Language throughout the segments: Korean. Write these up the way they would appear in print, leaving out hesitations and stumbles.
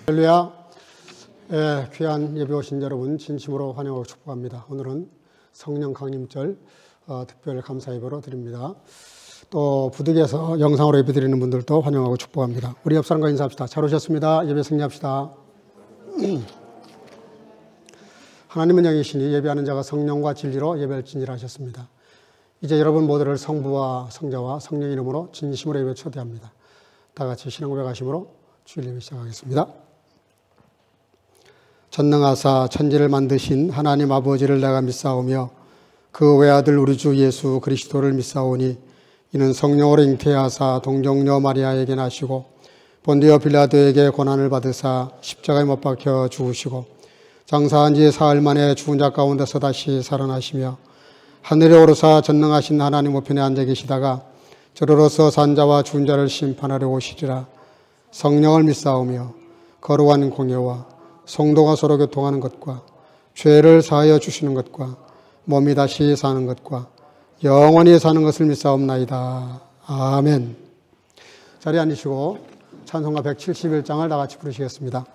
할렐루야. 귀한 예배 오신 여러분 진심으로 환영하고 축복합니다. 오늘은 성령 강림절 특별 감사 예배로 드립니다. 또 부득이해서 영상으로 예배 드리는 분들도 환영하고 축복합니다. 우리 옆 사람과 인사합시다. 잘 오셨습니다. 예배 승리합시다. 하나님은 영이시니 예배하는 자가 성령과 진리로 예배를 진실하셨습니다. 이제 여러분 모두를 성부와 성자와 성령 이름으로 진심으로 예배 초대합니다. 다 같이 신앙 고백하심으로 주일 예배 시작하겠습니다. 전능하사 천지를 만드신 하나님 아버지를 내가 믿사오며 그 외아들 우리 주 예수 그리스도를 믿사오니 이는 성령으로 잉태하사 동정녀 마리아에게 나시고 본디오 빌라도에게 고난을 받으사 십자가에 못 박혀 죽으시고 장사한 지 사흘 만에 죽은 자 가운데서 다시 살아나시며 하늘에 오르사 전능하신 하나님 우편에 앉아 계시다가 저로서 산자와 죽은 자를 심판하려 오시리라. 성령을 믿사오며 거룩한 공예와 성도가 서로 교통하는 것과 죄를 사하여 주시는 것과 몸이 다시 사는 것과 영원히 사는 것을 믿사옵나이다. 아멘. 자리에 앉으시고 찬송가 171장을 다 같이 부르시겠습니다.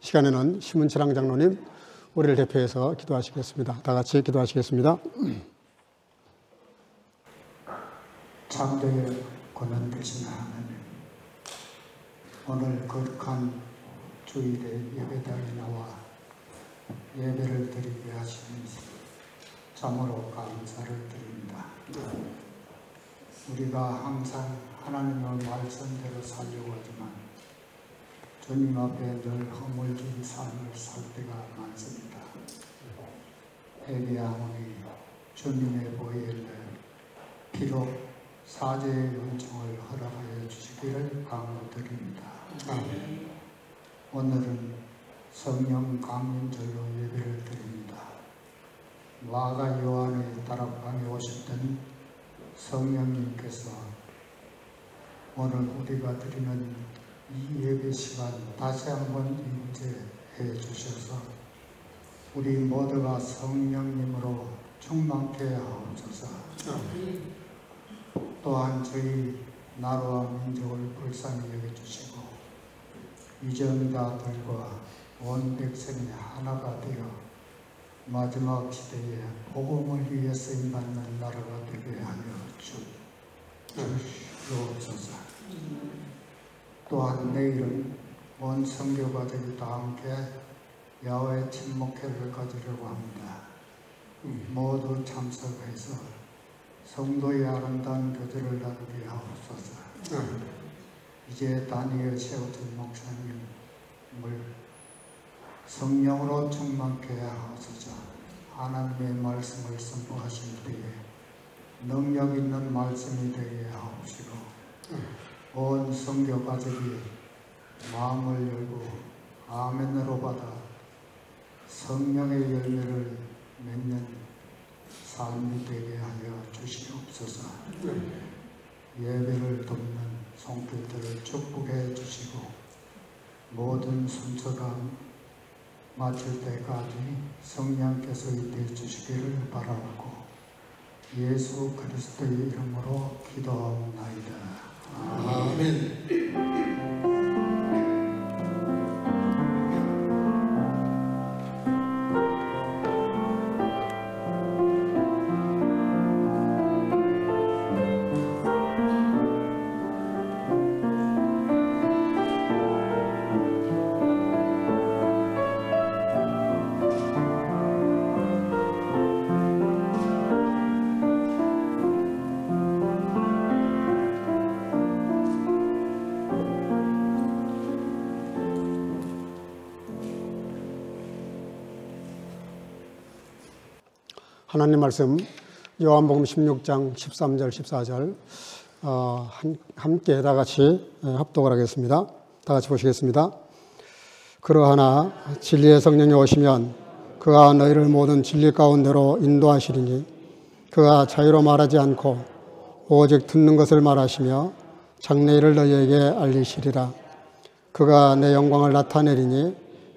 시간에는 심은철 장로님 우리를 대표해서 기도하시겠습니다. 다 같이 기도하시겠습니다. 창조의 권한 되신 하나님, 오늘 거룩한 주일에 예배당에 나와 예배를 드리게 하시니 참으로 감사를 드립니다. 우리가 항상 하나님의 말씀대로 살려고 하지만 주님 앞에 늘 허물진 삶을 살 때가 많습니다. 회개하오니 주님의 보혈을 피로 사죄의 은총을 허락하여 주시기를 간구드립니다. 오늘은 성령 강림절로 예배를 드립니다. 마가 요한의 다락방에 오셨던 성령님께서 오늘 우리가 드리는 이 예배 시간 다시 한번 임재해 주셔서 우리 모두가 성령님으로 충만케 하옵소서. 또한 저희 나라와 민족을 불쌍히 여겨주시고 이정자들과 온 백성이 하나가 되어 마지막 시대에 복음을 위해 쓰임받는 나라가 되게 하여 주옵소서. 또한 내일은 온 선교가족이 다 함께 야외 친목회를 가지려고 합니다. 모두 참석해서 성도의 아름다운 교제를 나누게 하옵소서. 이제 단위에 세워진 목사님을 성령으로 충만케 하옵소서. 하나님의 말씀을 선포하실 때에 능력 있는 말씀이 되게 하옵시고 온 성교 가족이 마음을 열고 아멘으로 받아 성령의 열매를 맺는 삶이 되게 하여 주시옵소서. 예배를 돕는 손길들을 축복해 주시고 모든 순서가 마칠 때까지 성령께서 임해 주시기를 바라고 예수 그리스도의 이름으로 기도하옵나이다. 아멘. 하나님 말씀 요한복음 16장 13절 14절 함께 다 같이 합독을 하겠습니다. 다 같이 보시겠습니다. 그러하나 진리의 성령이 오시면 그가 너희를 모든 진리 가운데로 인도하시리니 그가 자유로 말하지 않고 오직 듣는 것을 말하시며 장래일을 너희에게 알리시리라. 그가 내 영광을 나타내리니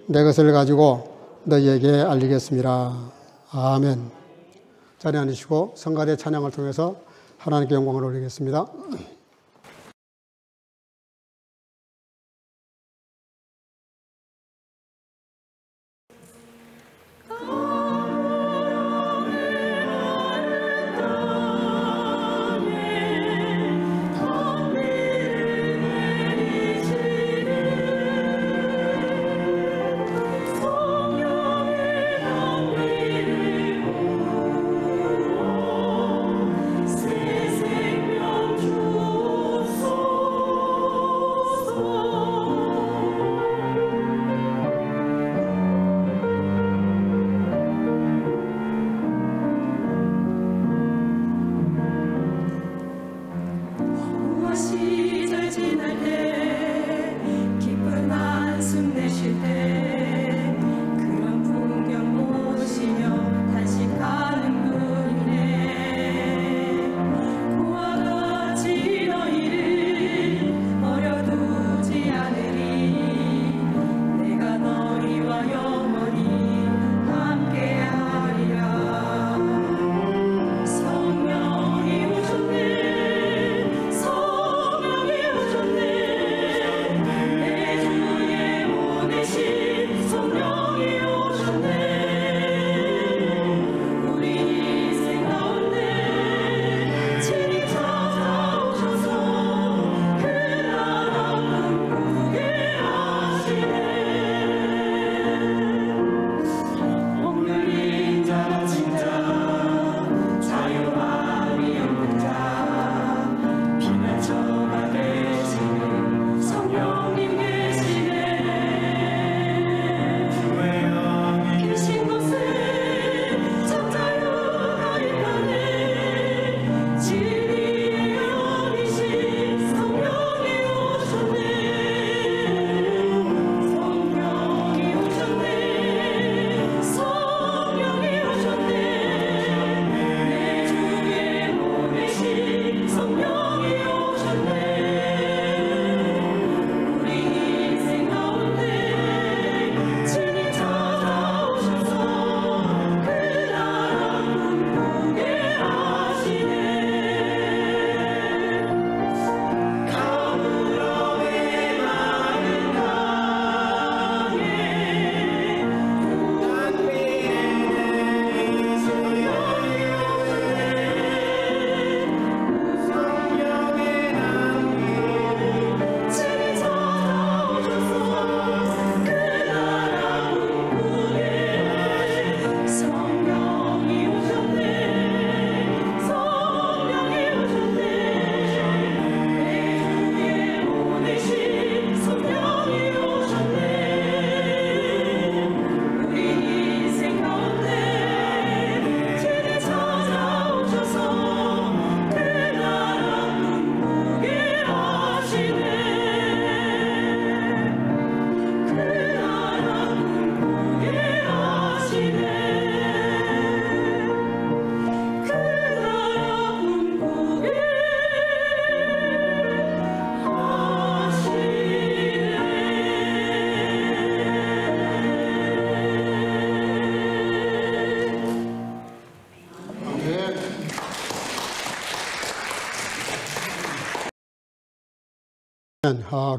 내 것을 가지고 너희에게 알리겠습니다. 아멘. 자리에 앉으시고 성가대 찬양을 통해서 하나님께 영광을 올리겠습니다. 새 생명 주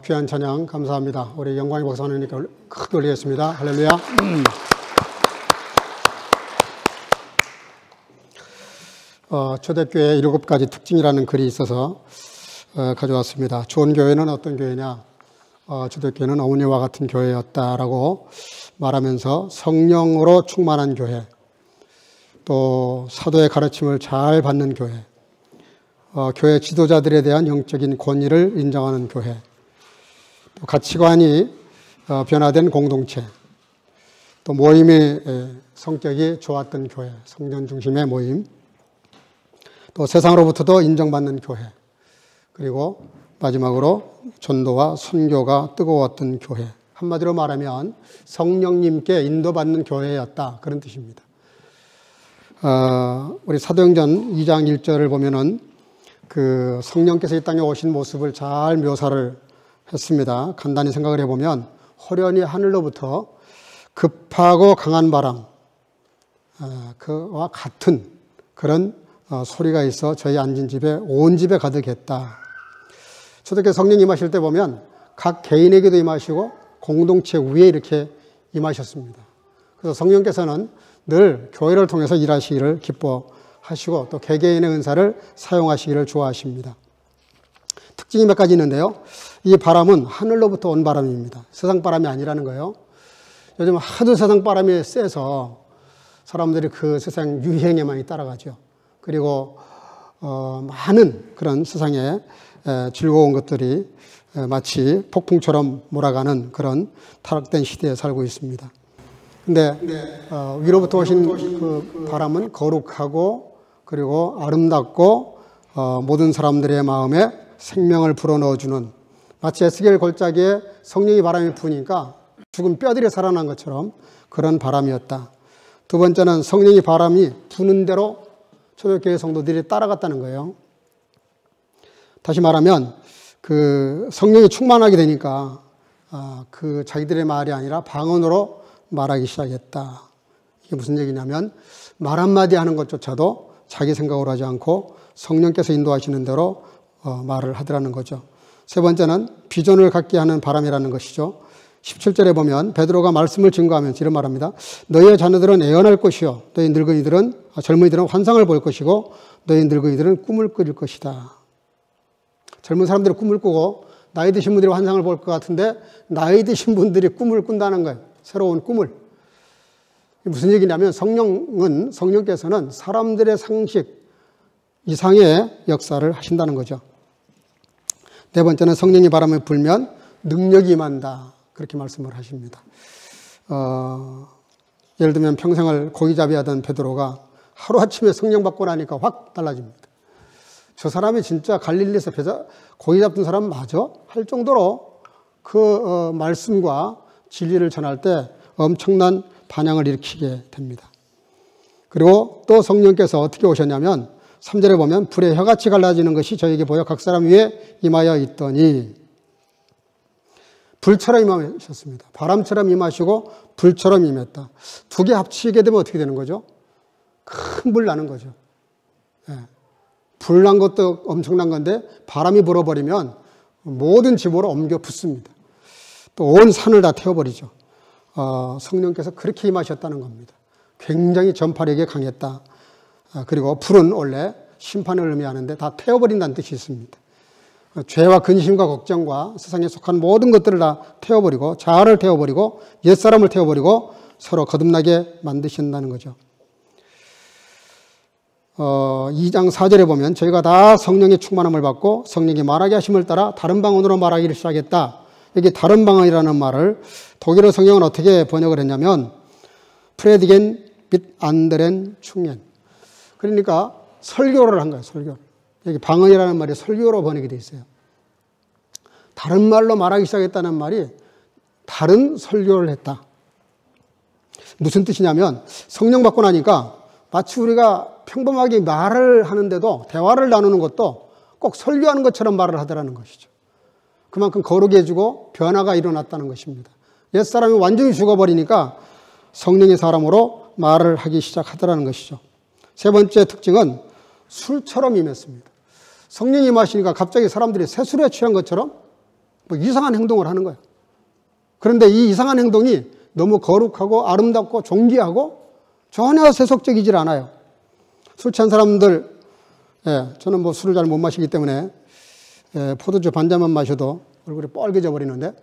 귀한 찬양 감사합니다. 우리 영광의 박사님께 크게 올리겠습니다. 할렐루야. 초대교회 7가지 특징이라는 글이 있어서 가져왔습니다. 좋은 교회는 어떤 교회냐? 초대교회는 어머니와 같은 교회였다라고 말하면서 성령으로 충만한 교회, 또 사도의 가르침을 잘 받는 교회, 교회 지도자들에 대한 영적인 권위를 인정하는 교회, 또 가치관이 변화된 공동체, 또 모임의 성격이 좋았던 교회, 성전 중심의 모임, 또 세상으로부터도 인정받는 교회, 그리고 마지막으로 전도와 선교가 뜨거웠던 교회. 한마디로 말하면 성령님께 인도받는 교회였다, 그런 뜻입니다. 우리 사도행전 2장 1절을 보면은 그 성령께서 이 땅에 오신 모습을 잘 묘사를 했습니다. 간단히 생각을 해보면 호련히 하늘로부터 급하고 강한 바람, 그와 같은 그런 소리가 있어 저희 앉은 집에 온 집에 가득했다. 초대교회 성령 임하실 때 보면 각 개인에게도 임하시고 공동체 위에 이렇게 임하셨습니다. 그래서 성령께서는 늘 교회를 통해서 일하시기를 기뻐하시고 또 개개인의 은사를 사용하시기를 좋아하십니다. 특징이 몇 가지 있는데요. 이 바람은 하늘로부터 온 바람입니다. 세상 바람이 아니라는 거예요. 요즘 하도 세상 바람이 세서 사람들이 그 세상 유행에 많이 따라가죠. 그리고 많은 그런 세상에 즐거운 것들이 마치 폭풍처럼 몰아가는 그런 타락된 시대에 살고 있습니다. 근데 위로부터 오신 그 바람은 거룩하고 그리고 아름답고 모든 사람들의 마음에 생명을 불어넣어주는, 마치 에스겔 골짜기에 성령의 바람이 부니까 죽은 뼈들이 살아난 것처럼 그런 바람이었다. 두 번째는 성령의 바람이 부는 대로 초대교회 성도들이 따라갔다는 거예요. 다시 말하면 그 성령이 충만하게 되니까 그 자기들의 말이 아니라 방언으로 말하기 시작했다. 이게 무슨 얘기냐면 말 한마디 하는 것조차도 자기 생각으로 하지 않고 성령께서 인도하시는 대로 말을 하더라는 거죠. 세 번째는 비전을 갖게 하는 바람이라는 것이죠. 17절에 보면 베드로가 말씀을 증거하면서 이런 말합니다. 너희의 자녀들은 애언할 것이요, 너희 젊은이들은 환상을 볼 것이고 너희 늙은이들은 꿈을 꾸릴 것이다. 젊은 사람들이 꿈을 꾸고 나이 드신 분들이 환상을 볼 것 같은데 나이 드신 분들이 꿈을 꾼다는 거예요. 새로운 꿈을. 무슨 얘기냐면 성령께서는 사람들의 상식 이상의 역사를 하신다는 거죠. 네 번째는 성령이 바람을 불면 능력이 임한다, 그렇게 말씀을 하십니다. 예를 들면 평생을 고기잡이 하던 베드로가 하루아침에 성령 받고 나니까 확 달라집니다. 저 사람이 진짜 갈릴리에서 고기 잡던 사람 맞아? 할 정도로 그 말씀과 진리를 전할 때 엄청난 반향을 일으키게 됩니다. 그리고 또 성령께서 어떻게 오셨냐면 3절에 보면 불의 혀같이 갈라지는 것이 저에게 보여 각 사람 위에 임하여 있더니, 불처럼 임하셨습니다. 바람처럼 임하시고 불처럼 임했다. 두 개 합치게 되면 어떻게 되는 거죠? 큰 불 나는 거죠. 불 난 것도 엄청난 건데 바람이 불어버리면 모든 집으로 옮겨 붙습니다. 또 온 산을 다 태워버리죠. 성령께서 그렇게 임하셨다는 겁니다. 굉장히 전파력이 강했다. 그리고 불은 원래 심판을 의미하는데 다 태워버린다는 뜻이 있습니다. 죄와 근심과 걱정과 세상에 속한 모든 것들을 다 태워버리고, 자아를 태워버리고 옛사람을 태워버리고 서로 거듭나게 만드신다는 거죠. 2장 4절에 보면 저희가 다 성령의 충만함을 받고 성령이 말하게 하심을 따라 다른 방언으로 말하기를 시작했다. 여기 다른 방언이라는 말을 독일어 성경은 어떻게 번역을 했냐면 프레디겐 및 안드렌 충엔, 그러니까 설교를 한 거예요. 설교. 여기 방언이라는 말이 설교로 번역이 되어 있어요. 다른 말로 말하기 시작했다는 말이 다른 설교를 했다. 무슨 뜻이냐면 성령 받고 나니까 마치 우리가 평범하게 말을 하는데도, 대화를 나누는 것도 꼭 설교하는 것처럼 말을 하더라는 것이죠. 그만큼 거룩해 해주고 변화가 일어났다는 것입니다. 옛사람이 완전히 죽어버리니까 성령의 사람으로 말을 하기 시작하더라는 것이죠. 세 번째 특징은 술처럼 임했습니다. 성령이 임하시니까 갑자기 사람들이 새술에 취한 것처럼 뭐 이상한 행동을 하는 거예요. 그런데 이 이상한 행동이 너무 거룩하고 아름답고 존귀하고 전혀 세속적이질 않아요. 술 취한 사람들, 저는 뭐 술을 잘 못 마시기 때문에 포도주 반 잔만 마셔도 얼굴이 뻘개져 버리는데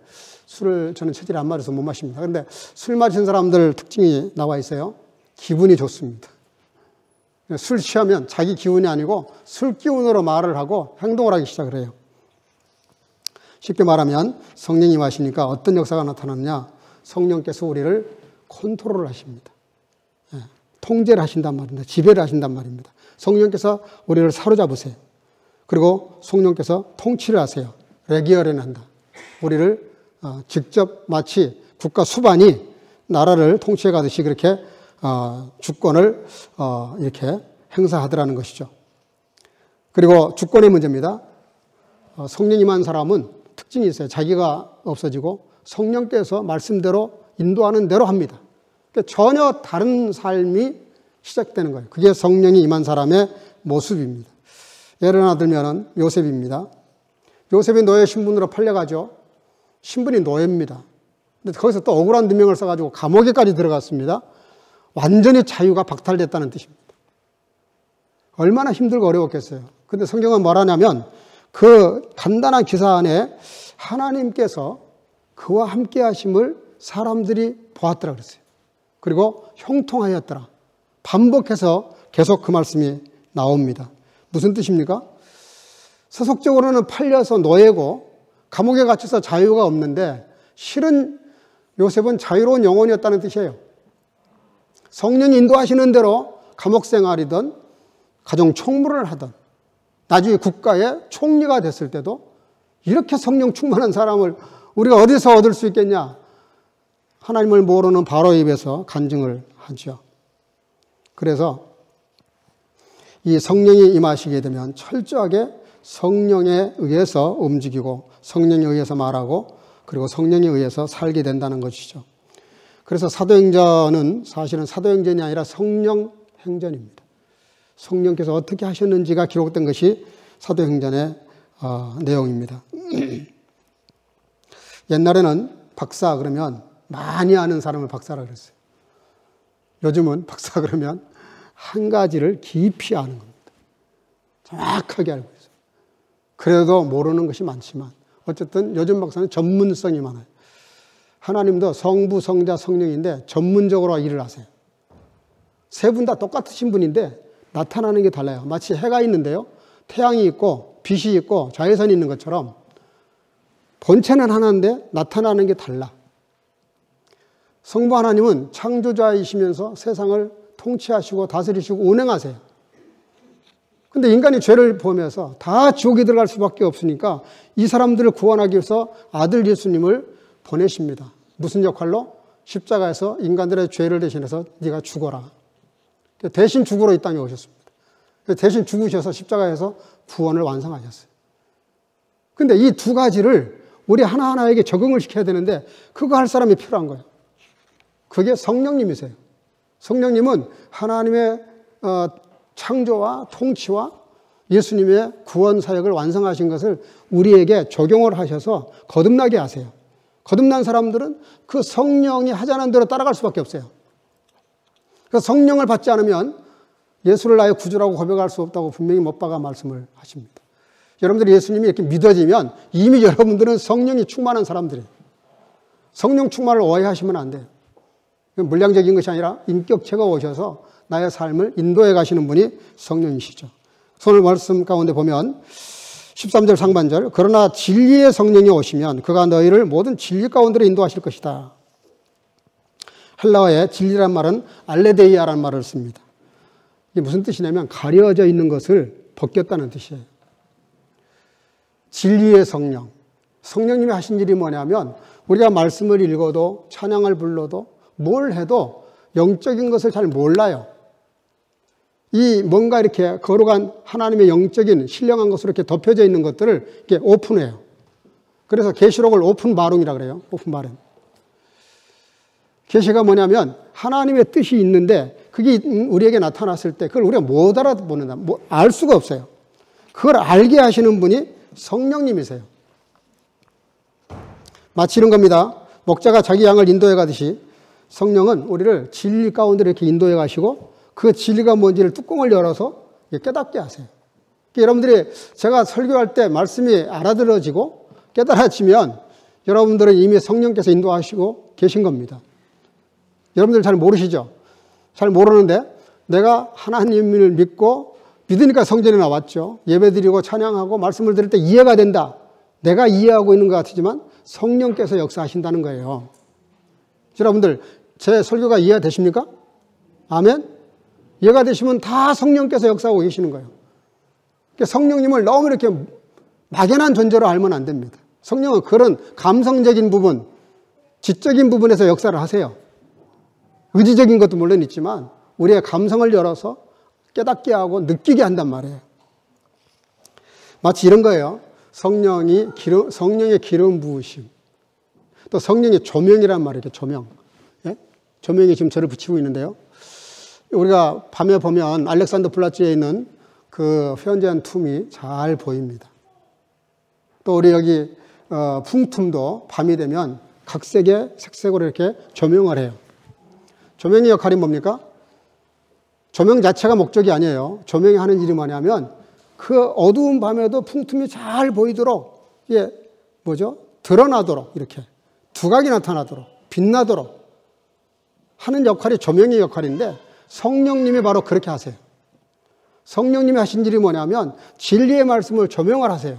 술을 저는 체질이 안 맞아서 못 마십니다. 그런데 술 마신 사람들 특징이 나와 있어요. 기분이 좋습니다. 술 취하면 자기 기운이 아니고 술 기운으로 말을 하고 행동을 하기 시작을 해요. 쉽게 말하면 성령이 임하시니까 어떤 역사가 나타나느냐? 성령께서 우리를 컨트롤을 하십니다. 통제를 하신단 말입니다. 지배를 하신단 말입니다. 성령께서 우리를 사로잡으세요. 그리고 성령께서 통치를 하세요. 레기어를 한다. 우리를 직접 마치 국가 수반이 나라를 통치해 가듯이 그렇게 주권을 이렇게 행사하더라는 것이죠. 그리고 주권의 문제입니다. 성령 임한 사람은 특징이 있어요. 자기가 없어지고 성령께서 말씀대로 인도하는 대로 합니다. 그러니까 전혀 다른 삶이 시작되는 거예요. 그게 성령이 임한 사람의 모습입니다. 예를 하나 들면 요셉입니다. 요셉이 노예 신분으로 팔려가죠. 신분이 노예입니다. 근데 거기서 또 억울한 누명을 써가지고 감옥에까지 들어갔습니다. 완전히 자유가 박탈됐다는 뜻입니다. 얼마나 힘들고 어려웠겠어요. 근데 성경은 뭐라냐면 그 간단한 기사 안에 하나님께서 그와 함께 하심을 사람들이 보았더라 그랬어요. 그리고 형통하였더라. 반복해서 계속 그 말씀이 나옵니다. 무슨 뜻입니까? 세속적으로는 팔려서 노예고 감옥에 갇혀서 자유가 없는데 실은 요셉은 자유로운 영혼이었다는 뜻이에요. 성령이 인도하시는 대로 감옥 생활이든 가정 총무를 하든 나중에 국가의 총리가 됐을 때도 이렇게 성령 충만한 사람을 우리가 어디서 얻을 수 있겠냐? 하나님을 모르는 바로의 입에서 간증을 하죠. 그래서 이 성령이 임하시게 되면 철저하게 성령에 의해서 움직이고 성령에 의해서 말하고 그리고 성령에 의해서 살게 된다는 것이죠. 그래서 사도행전은 사실은 사도행전이 아니라 성령행전입니다. 성령께서 어떻게 하셨는지가 기록된 것이 사도행전의 내용입니다. 옛날에는 박사 그러면 많이 아는 사람을 박사라 그랬어요. 요즘은 박사 그러면 한 가지를 깊이 아는 겁니다. 정확하게 알고 있어요. 그래도 모르는 것이 많지만 어쨌든 요즘 박사는 전문성이 많아요. 하나님도 성부, 성자, 성령인데 전문적으로 일을 하세요. 세 분 다 똑같으신 분인데 나타나는 게 달라요. 마치 해가 있는데요. 태양이 있고 빛이 있고 자외선이 있는 것처럼 본체는 하나인데 나타나는 게 달라. 성부 하나님은 창조자이시면서 세상을 통치하시고 다스리시고 운행하세요. 근데 인간이 죄를 범해서 다 지옥에 들어갈 수밖에 없으니까 이 사람들을 구원하기 위해서 아들 예수님을 보내십니다. 무슨 역할로? 십자가에서 인간들의 죄를 대신해서 네가 죽어라. 대신 죽으러 이 땅에 오셨습니다. 대신 죽으셔서 십자가에서 구원을 완성하셨어요. 근데 이 두 가지를 우리 하나하나에게 적응을 시켜야 되는데 그거 할 사람이 필요한 거예요. 그게 성령님이세요. 성령님은 하나님의 창조와 통치와 예수님의 구원 사역을 완성하신 것을 우리에게 적용을 하셔서 거듭나게 하세요. 거듭난 사람들은 그 성령이 하자는 대로 따라갈 수밖에 없어요. 그래서 성령을 받지 않으면 예수를 나의 구주라고 고백할 수 없다고 분명히 못 박아 말씀을 하십니다. 여러분들이 예수님이 이렇게 믿어지면 이미 여러분들은 성령이 충만한 사람들이에요. 성령 충만을 오해하시면 안 돼요. 물량적인 것이 아니라 인격체가 오셔서 나의 삶을 인도해 가시는 분이 성령이시죠. 오늘 말씀 가운데 보면 13절 상반절 그러나 진리의 성령이 오시면 그가 너희를 모든 진리 가운데로 인도하실 것이다. 헬라어의 진리란 말은 알레데이아라는 말을 씁니다. 이게 무슨 뜻이냐면 가려져 있는 것을 벗겼다는 뜻이에요. 진리의 성령. 성령님이 하신 일이 뭐냐면 우리가 말씀을 읽어도 찬양을 불러도 뭘 해도 영적인 것을 잘 몰라요. 이 뭔가 이렇게 거룩한 하나님의 영적인 신령한 것으로 이렇게 덮여져 있는 것들을 이렇게 오픈해요. 그래서 계시록을 오픈 바룸이라 그래요. 오픈 바룸. 계시가 뭐냐면 하나님의 뜻이 있는데 그게 우리에게 나타났을 때 그걸 우리가 못 알아보는다. 알 수가 없어요. 그걸 알게 하시는 분이 성령님이세요. 마치 이런 겁니다. 목자가 자기 양을 인도해 가듯이 성령은 우리를 진리 가운데 이렇게 인도해 가시고 그 진리가 뭔지를 뚜껑을 열어서 깨닫게 하세요. 여러분들이 제가 설교할 때 말씀이 알아들어지고 깨달아지면 여러분들은 이미 성령께서 인도하시고 계신 겁니다. 여러분들 잘 모르시죠? 잘 모르는데 내가 하나님을 믿고 믿으니까 성전에 나왔죠. 예배드리고 찬양하고 말씀을 들을 때 이해가 된다. 내가 이해하고 있는 것 같지만 성령께서 역사하신다는 거예요. 여러분들 제 설교가 이해가 되십니까? 아멘? 이해가 되시면 다 성령께서 역사하고 계시는 거예요. 성령님을 너무 이렇게 막연한 존재로 알면 안 됩니다. 성령은 그런 감성적인 부분, 지적인 부분에서 역사를 하세요. 의지적인 것도 물론 있지만 우리의 감성을 열어서 깨닫게 하고 느끼게 한단 말이에요. 마치 이런 거예요. 성령의 기름 부으심. 또 성령의 조명이란 말이에요. 조명. 예? 조명이 지금 저를 붙이고 있는데요. 우리가 밤에 보면 알렉산더 플라츠에 있는 그 회원제한 툼이 잘 보입니다. 또 우리 여기 풍툼도 밤이 되면 각색의 색색으로 이렇게 조명을 해요. 조명의 역할이 뭡니까? 조명 자체가 목적이 아니에요. 조명이 하는 일이 뭐냐면 그 어두운 밤에도 풍tum이 잘 보이도록 이게 드러나도록 이렇게 두각이 나타나도록 빛나도록 하는 역할이 조명의 역할인데 성령님이 바로 그렇게 하세요. 성령님이 하신 일이 뭐냐면 진리의 말씀을 조명을 하세요.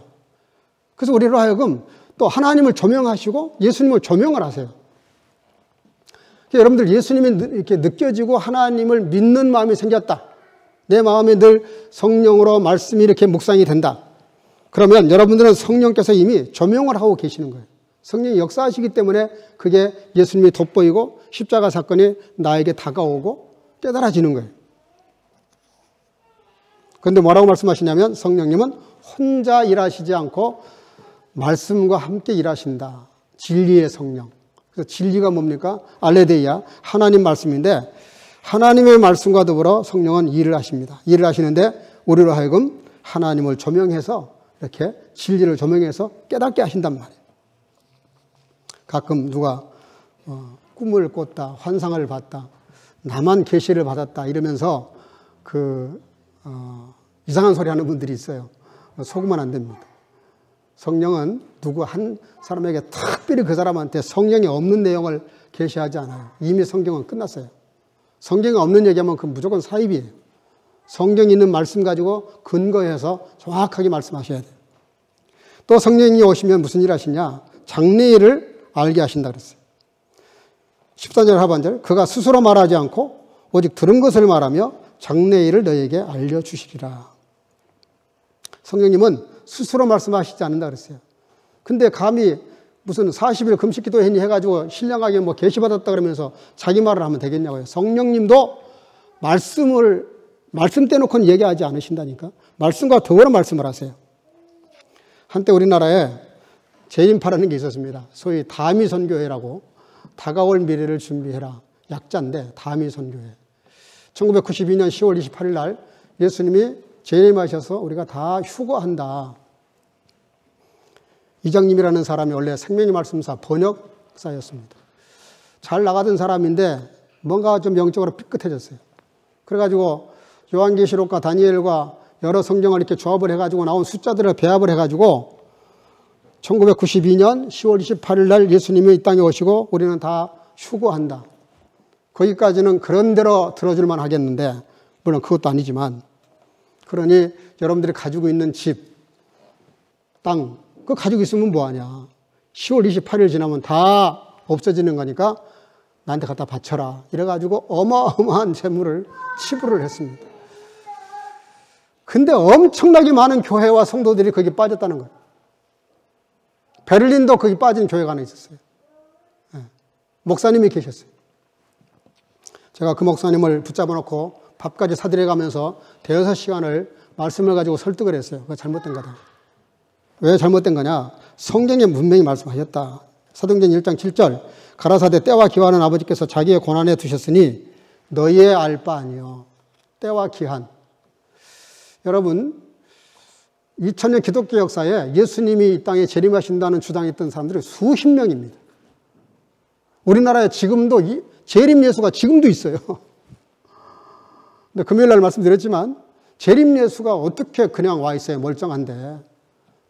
그래서 우리로 하여금 또 하나님을 조명하시고 예수님을 조명을 하세요. 여러분들 예수님이 이렇게 느껴지고 하나님을 믿는 마음이 생겼다. 내 마음에 늘 성령으로 말씀이 이렇게 묵상이 된다. 그러면 여러분들은 성령께서 이미 조명을 하고 계시는 거예요. 성령이 역사하시기 때문에 그게 예수님이 돋보이고 십자가 사건이 나에게 다가오고 깨달아지는 거예요. 그런데 뭐라고 말씀하시냐면 성령님은 혼자 일하시지 않고 말씀과 함께 일하신다. 진리의 성령. 그래서 진리가 뭡니까? 알레데이아, 하나님 말씀인데 하나님의 말씀과 더불어 성령은 일을 하십니다. 일을 하시는데 우리로 하여금 하나님을 조명해서 이렇게 진리를 조명해서 깨닫게 하신단 말이에요. 가끔 누가 꿈을 꿨다, 환상을 봤다, 나만 계시를 받았다 이러면서 이상한 소리 하는 분들이 있어요. 속으면 안 됩니다. 성령은 누구 한 사람에게 특별히 그 사람한테 성령이 없는 내용을 계시하지 않아요. 이미 성경은 끝났어요. 성경이 없는 얘기하면 그건 무조건 사입이에요. 성경이 있는 말씀 가지고 근거해서 정확하게 말씀하셔야 돼요. 또 성령이 오시면 무슨 일 하시냐? 장래일을 알게 하신다 그랬어요. 14절 하반절 그가 스스로 말하지 않고 오직 들은 것을 말하며 장래일을 너에게 알려주시리라. 성령님은 스스로 말씀하시지 않는다 그랬어요. 근데 감히 무슨 40일 금식 기도했니 해가지고 신령하게 계시 받았다 그러면서 자기 말을 하면 되겠냐고요. 성령님도 말씀 떼놓고는 얘기하지 않으신다니까. 말씀과 더불어 말씀을 하세요. 한때 우리나라에 재림파라는 게 있었습니다. 소위 다미선교회라고 다가올 미래를 준비해라. 약자인데 다미선교회. 1992년 10월 28일 날 예수님이 재림하셔서 우리가 다 휴거한다. 이장님이라는 사람이 원래 생명의 말씀사 번역사였습니다. 잘 나가던 사람인데 뭔가 좀 영적으로 삐끗해졌어요. 그래가지고 요한계시록과 다니엘과 여러 성경을 이렇게 조합을 해가지고 나온 숫자들을 배합을 해가지고 1992년 10월 28일 날 예수님이 이 땅에 오시고 우리는 다 휴거한다. 거기까지는 그런 대로 들어줄만 하겠는데 물론 그것도 아니지만 그러니 여러분들이 가지고 있는 집, 땅 그거 가지고 있으면 뭐하냐. 10월 28일 지나면 다 없어지는 거니까 나한테 갖다 바쳐라. 이래가지고 어마어마한 재물을 치부를 했습니다. 근데 엄청나게 많은 교회와 성도들이 거기 빠졌다는 거예요. 베를린도 거기 빠진 교회가 하나 있었어요. 네. 목사님이 계셨어요. 제가 그 목사님을 붙잡아 놓고 밥까지 사들여가면서 대여섯 시간을 말씀을 가지고 설득을 했어요. 그거 잘못된 거다. 왜 잘못된 거냐? 성경에 분명히 말씀하셨다. 사도행전 1장 7절 가라사대 때와 기한은 아버지께서 자기의 고난에 두셨으니 너희의 알 바 아니요. 때와 기한. 여러분 2000년 기독교 역사에 예수님이 이 땅에 재림하신다는 주장했던 사람들이 수십 명입니다. 우리나라에 지금도 재림 예수가 지금도 있어요. 근데 금요일 날 말씀드렸지만 재림 예수가 어떻게 그냥 와 있어요? 멀쩡한데.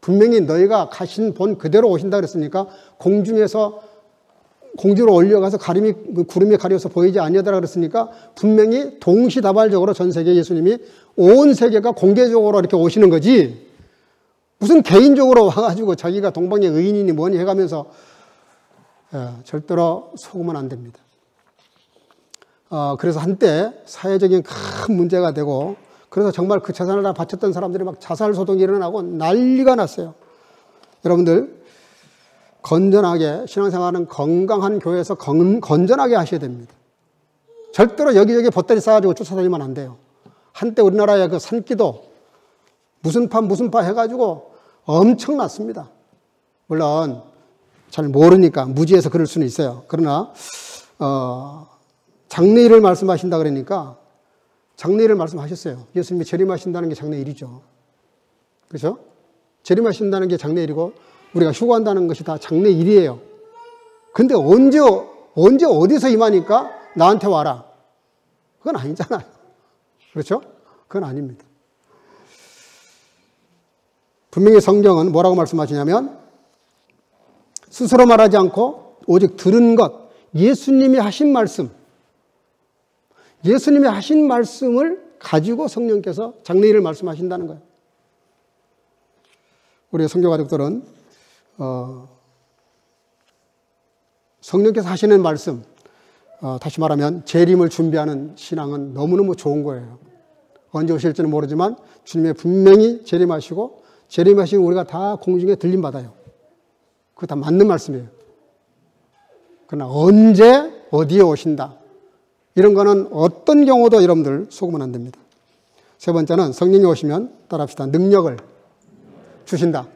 분명히 너희가 가신 본 그대로 오신다 그랬으니까 공중에서 공주로 올려가서 구름에 가려서 보이지 아니하더라 그랬으니까 분명히 동시다발적으로 전 세계 예수님이 온 세계가 공개적으로 이렇게 오시는 거지, 무슨 개인적으로 와가지고 자기가 동방의 의인이니 뭐니 해가면서 절대로 속으면 안 됩니다. 그래서 한때 사회적인 큰 문제가 되고, 그래서 정말 그 재산을 다 바쳤던 사람들이 막 자살 소동이 일어나고 난리가 났어요. 여러분들 건전하게 신앙생활은 건강한 교회에서 건전하게 하셔야 됩니다. 절대로 여기저기 보따리 싸가지고 쫓아다니면 안 돼요. 한때 우리나라의 그 산기도 무슨 파 해가지고 엄청났습니다. 물론 잘 모르니까 무지해서 그럴 수는 있어요. 그러나 장래일을 말씀하신다 그러니까 장래일을 말씀하셨어요. 예수님이 재림하신다는 게 장래일이죠. 그렇죠? 재림하신다는 게 장래일이고 우리가 휴거한다는 것이 다 장래일이에요. 근데 언제 어디서 임하니까 나한테 와라. 그건 아니잖아요. 그렇죠? 그건 아닙니다. 분명히 성경은 뭐라고 말씀하시냐면 스스로 말하지 않고 오직 들은 것, 예수님이 하신 말씀, 예수님이 하신 말씀을 가지고 성령께서 장래일을 말씀하신다는 거예요. 우리 성교가족들은 성령께서 하시는 말씀, 다시 말하면 재림을 준비하는 신앙은 너무너무 좋은 거예요. 언제 오실지는 모르지만 주님의 분명히 재림하시고 재림하시면 우리가 다 공중에 들림받아요. 그거 다 맞는 말씀이에요. 그러나 언제 어디에 오신다, 이런 거는 어떤 경우도 여러분들 속으면 안 됩니다. 세 번째는 성령이 오시면 따라합시다. 능력을 주신다.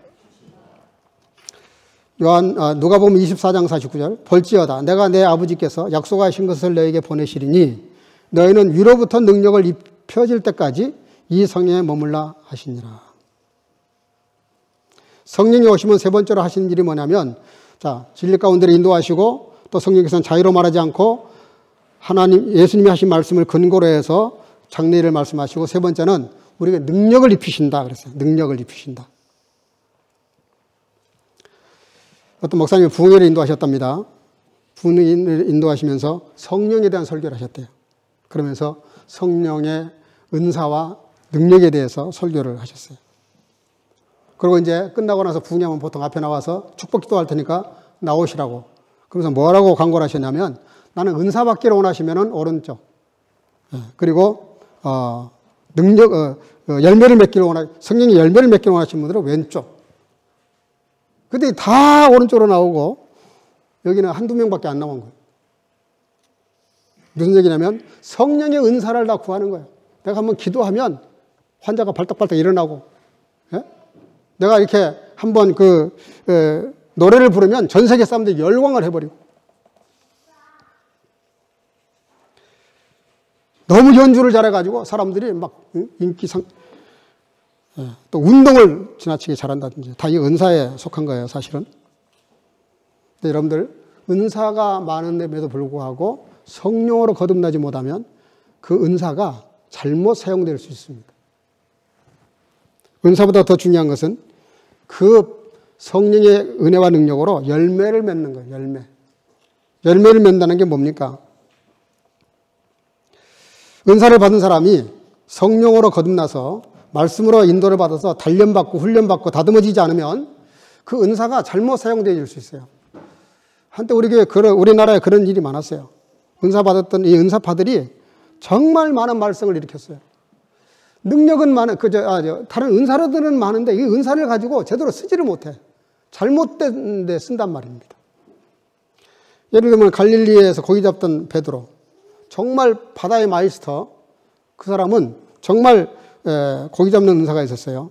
누가복음 24장 49절 볼지어다 내가 내 아버지께서 약속하신 것을 너에게 보내시리니 너희는 위로부터 능력을 입혀질 때까지 이 성에 머물라 하시니라. 성령이 오시면 세 번째로 하시는 일이 뭐냐면, 자, 진리 가운데로 인도하시고 또 성령께서는 자유로 말하지 않고 예수님이 하신 말씀을 근거로 해서 장래일을 말씀하시고, 세 번째는 우리가 능력을 입히신다 그랬어요. 능력을 입히신다. 어떤 목사님이 부흥회를 인도하셨답니다. 부흥회를 인도하시면서 성령에 대한 설교를 하셨대요. 그러면서 성령의 은사와 능력에 대해서 설교를 하셨어요. 그리고 이제 끝나고 나서 부흥회하면 보통 앞에 나와서 축복 기도할 테니까 나오시라고. 그러면서 뭐라고 광고를 하셨냐면, 나는 은사 받기를 원하시면은 오른쪽, 그리고 열매를 맺기를 성령의 열매를 맺기를 원하시는 분들은 왼쪽. 근데 다 오른쪽으로 나오고 여기는 한두 명밖에 안 나온 거예요. 무슨 얘기냐면 성령의 은사를 다 구하는 거예요. 내가 한번 기도하면 환자가 발떡발떡 일어나고, 내가 이렇게 한번 노래를 부르면 전 세계 사람들이 열광을 해버리고, 너무 연주를 잘해가지고 사람들이 막 또 운동을 지나치게 잘한다든지, 다 이 은사에 속한 거예요, 사실은. 근데 여러분들, 은사가 많은데도 불구하고 성령으로 거듭나지 못하면 그 은사가 잘못 사용될 수 있습니다. 은사보다 더 중요한 것은 그 성령의 은혜와 능력으로 열매를 맺는 거예요, 열매를 맺는다는 게 뭡니까? 은사를 받은 사람이 성령으로 거듭나서 말씀으로 인도를 받아서 단련받고 훈련받고 다듬어지지 않으면 그 은사가 잘못 사용되어질 수 있어요. 한때 우리나라에 그런 일이 많았어요. 은사 받았던 이 은사파들이 정말 많은 말썽을 일으켰어요. 능력은 다른 은사로들은 많은데 이 은사를 가지고 제대로 쓰지를 못해. 잘못된 데 쓴단 말입니다. 예를 들면 갈릴리에서 고기 잡던 베드로, 정말 바다의 마이스터, 그 사람은 정말 고기 잡는 은사가 있었어요.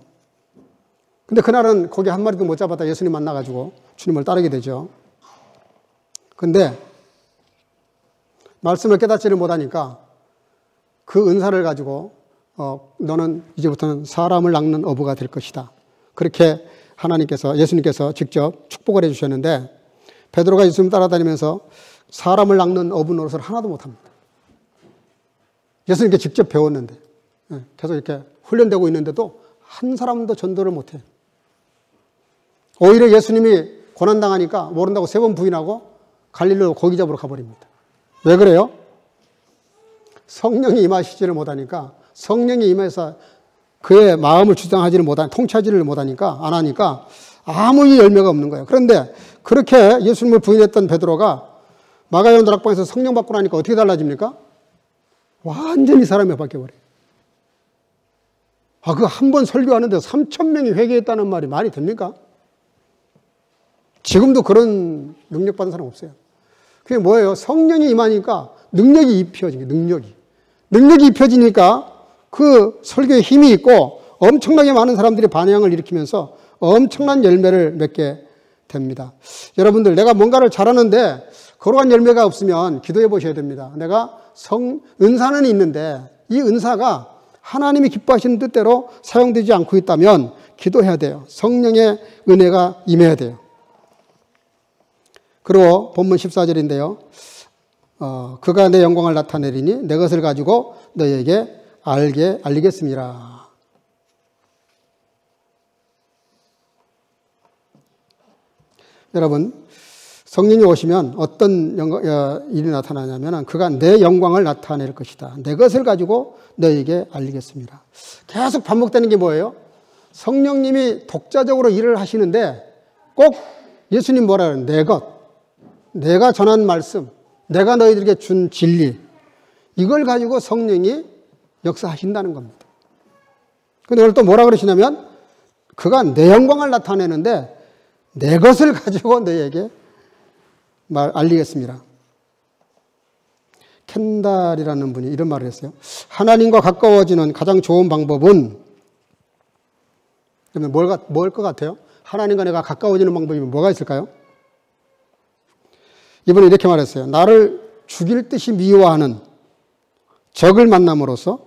근데 그날은 고기 한 마리도 못 잡았다 예수님 만나가지고 주님을 따르게 되죠. 근데 말씀을 깨닫지를 못하니까 그 은사를 가지고 너는 이제부터는 사람을 낚는 어부가 될 것이다. 그렇게 예수님께서 직접 축복을 해주셨는데 베드로가 예수님 따라다니면서 사람을 낚는 어부 노릇을 하나도 못합니다. 예수님께 직접 배웠는데 계속 이렇게 훈련되고 있는데도 한 사람도 전도를 못해요. 오히려 예수님이 고난당하니까 모른다고 3번 부인하고 갈릴리로 고기 잡으러 가버립니다. 왜 그래요? 성령이 임하시지를 못하니까, 성령이 임해서 그의 마음을 주장하지를 못하니까, 통치하지를 못하니까, 안 하니까 아무 열매가 없는 거예요. 그런데 그렇게 예수님을 부인했던 베드로가 마가요 다락방에서 성령 받고 나니까 어떻게 달라집니까? 완전히 사람이 바뀌어버려요. 그 한 번 설교하는데 3,000명이 회개했다는 말이 말이 됩니까? 지금도 그런 능력 받은 사람 없어요. 그게 뭐예요? 성령이 임하니까 능력이 입혀지니까, 능력이 입혀지니까 그 설교에 힘이 있고 엄청나게 많은 사람들이 반향을 일으키면서 엄청난 열매를 맺게 됩니다. 여러분들, 내가 뭔가를 잘하는데 거룩한 열매가 없으면 기도해 보셔야 됩니다. 내가 은사는 있는데 이 은사가 하나님이 기뻐하시는 뜻대로 사용되지 않고 있다면 기도해야 돼요. 성령의 은혜가 임해야 돼요. 그리고 본문 14절인데요. 그가 내 영광을 나타내리니 내 것을 가지고 너희에게 알리겠습니다. 여러분, 성령이 오시면 어떤 일이 나타나냐면 그가 내 영광을 나타낼 것이다. 내 것을 가지고 너희에게 알리겠습니다. 계속 반복되는 게 뭐예요? 성령님이 독자적으로 일을 하시는데 꼭 예수님 뭐라 그래요? 내 것, 내가 전한 말씀, 내가 너희들에게 준 진리, 이걸 가지고 성령이 역사하신다는 겁니다. 근데 오늘 또 뭐라 그러시냐면 그가 내 영광을 나타내는데 내 것을 가지고 너희에게 알리겠습니다. 켄달이라는 분이 이런 말을 했어요. 하나님과 가까워지는 가장 좋은 방법은, 그러면 뭘 것 같아요? 하나님과 내가 가까워지는 방법이 뭐가 있을까요? 이분은 이렇게 말했어요. 나를 죽일 듯이 미워하는 적을 만남으로써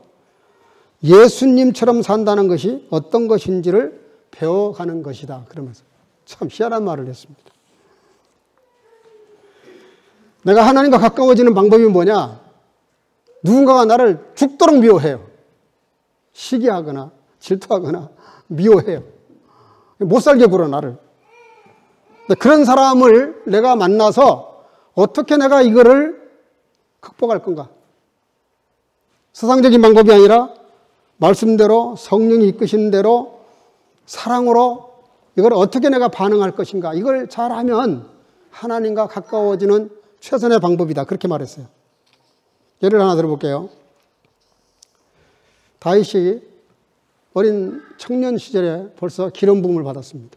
예수님처럼 산다는 것이 어떤 것인지를 배워가는 것이다. 그러면서 참 희한한 말을 했습니다. 내가 하나님과 가까워지는 방법이 뭐냐? 누군가가 나를 죽도록 미워해요. 시기하거나 질투하거나 미워해요. 못 살게 굴어, 나를. 그런 사람을 내가 만나서 어떻게 내가 이거를 극복할 건가? 세상적인 방법이 아니라 말씀대로 성령이 이끄시는 대로 사랑으로 이걸 어떻게 내가 반응할 것인가? 이걸 잘하면 하나님과 가까워지는 최선의 방법이다. 그렇게 말했어요. 예를 하나 들어볼게요. 다윗이 어린 청년 시절에 벌써 기름 부음을 받았습니다.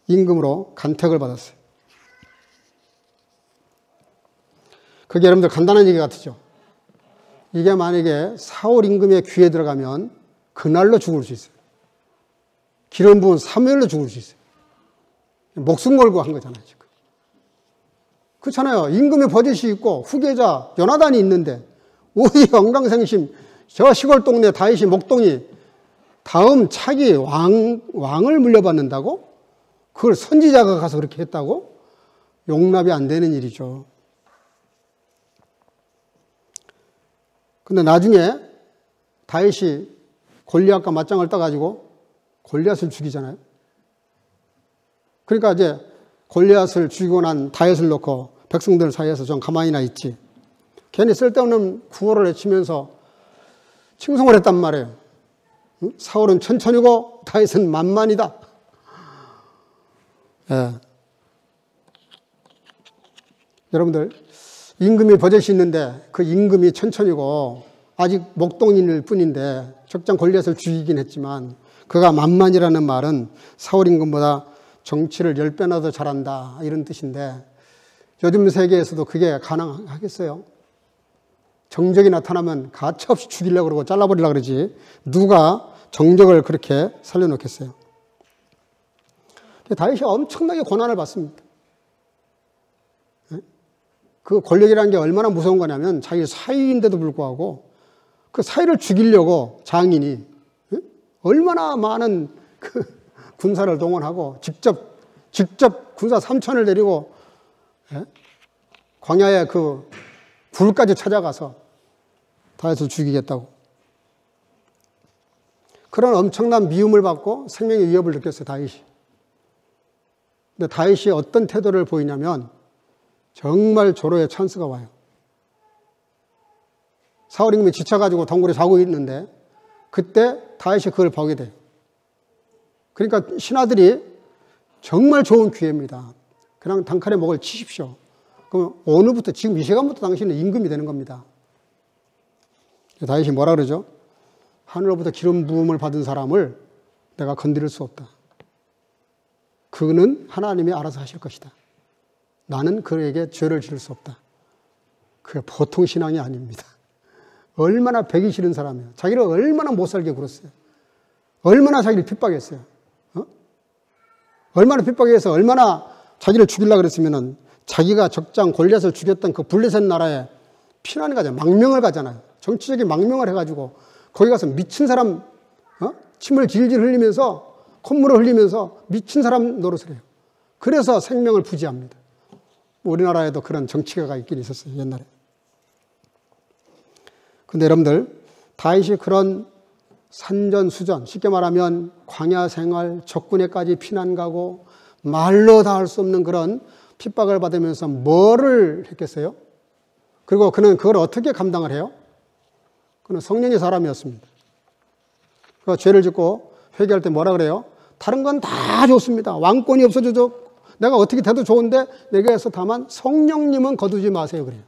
임금으로 간택을 받았어요. 그게 여러분들 간단한 얘기 같으죠? 이게 만약에 사울 임금의 귀에 들어가면 그날로 죽을 수 있어요. 기름 부은 사무엘로 죽을 수 있어요. 목숨 걸고 한 거잖아요, 지금. 그렇잖아요. 임금의 버젓이 있고 후계자 요나단이 있는데 우리 영광생심 저 시골 동네 다윗이 목동이 다음 차기 왕을 물려받는다고? 그걸 선지자가 가서 그렇게 했다고? 용납이 안 되는 일이죠. 근데 나중에 다윗이 골리앗과 맞짱을 떠가지고 골리앗을 죽이잖아요. 그러니까 이제 골리앗을 죽이고 난 다윗을 놓고 백성들 사이에서 좀 가만히나 있지. 괜히 쓸데없는 구호를 외치면서 칭송을 했단 말이에요. 사울은 천천히고 다윗은 만만이다. 예. 여러분들, 임금이 버젓이 있는데 그 임금이 천천히고 아직 목동인일 뿐인데 적장 골리앗을 죽이긴 했지만 그가 만만이라는 말은 사울 임금보다 정치를 10배나 더 잘한다, 이런 뜻인데 요즘 세계에서도 그게 가능하겠어요? 정적이 나타나면 가차없이 죽이려고 그러고 잘라버리려고 그러지 누가 정적을 그렇게 살려놓겠어요? 다윗이 엄청나게 고난을 받습니다. 그 권력이라는 게 얼마나 무서운 거냐면 자기 사위인데도 불구하고 그 사위를 죽이려고 장인이 얼마나 많은 그 군사를 동원하고 직접 군사 3,000을 데리고 광야에 그 굴까지 찾아가서 다윗을 죽이겠다고. 그런 엄청난 미움을 받고 생명의 위협을 느꼈어요, 다윗이. 근데 다윗이 어떤 태도를 보이냐면 정말 조로의 찬스가 와요. 사울 임금이 지쳐가지고 덩굴에 자고 있는데 그때 다윗이 그걸 보게 돼요. 그러니까 신하들이 정말 좋은 기회입니다. 그냥 단칼에 목을 치십시오. 그럼 오늘부터, 지금 이 시간부터 당신은 임금이 되는 겁니다. 다윗이 뭐라 그러죠? 하늘로부터 기름 부음을 받은 사람을 내가 건드릴 수 없다. 그는 하나님이 알아서 하실 것이다. 나는 그에게 죄를 지을 수 없다. 그게 보통 신앙이 아닙니다. 얼마나 배기 싫은 사람이에요. 자기를 얼마나 못 살게 굴었어요. 얼마나 자기를 핍박했어요. 얼마나 핍박해서 얼마나 자기를 죽이려고 그랬으면은 자기가 적장 골리앗을 죽였던 그 블레셋 나라에 피난을 가잖아요. 망명을 가잖아요. 정치적인 망명을 해가지고 거기 가서 미친 사람, 침을 질질 흘리면서 콧물을 흘리면서 미친 사람 노릇을 해요. 그래서 생명을 부지합니다. 우리나라에도 그런 정치가가 있긴 있었어요, 옛날에. 근데 여러분들, 다윗이 그런 산전수전, 쉽게 말하면 광야 생활, 적군에까지 피난 가고 말로 다 할 수 없는 그런 핍박을 받으면서 뭐를 했겠어요? 그리고 그는 그걸 어떻게 감당을 해요? 그는 성령의 사람이었습니다. 그 죄를 짓고 회개할 때 뭐라 그래요? 다른 건 다 좋습니다. 왕권이 없어져도 내가 어떻게 돼도 좋은데 내게서 다만 성령님은 거두지 마세요. 그래요.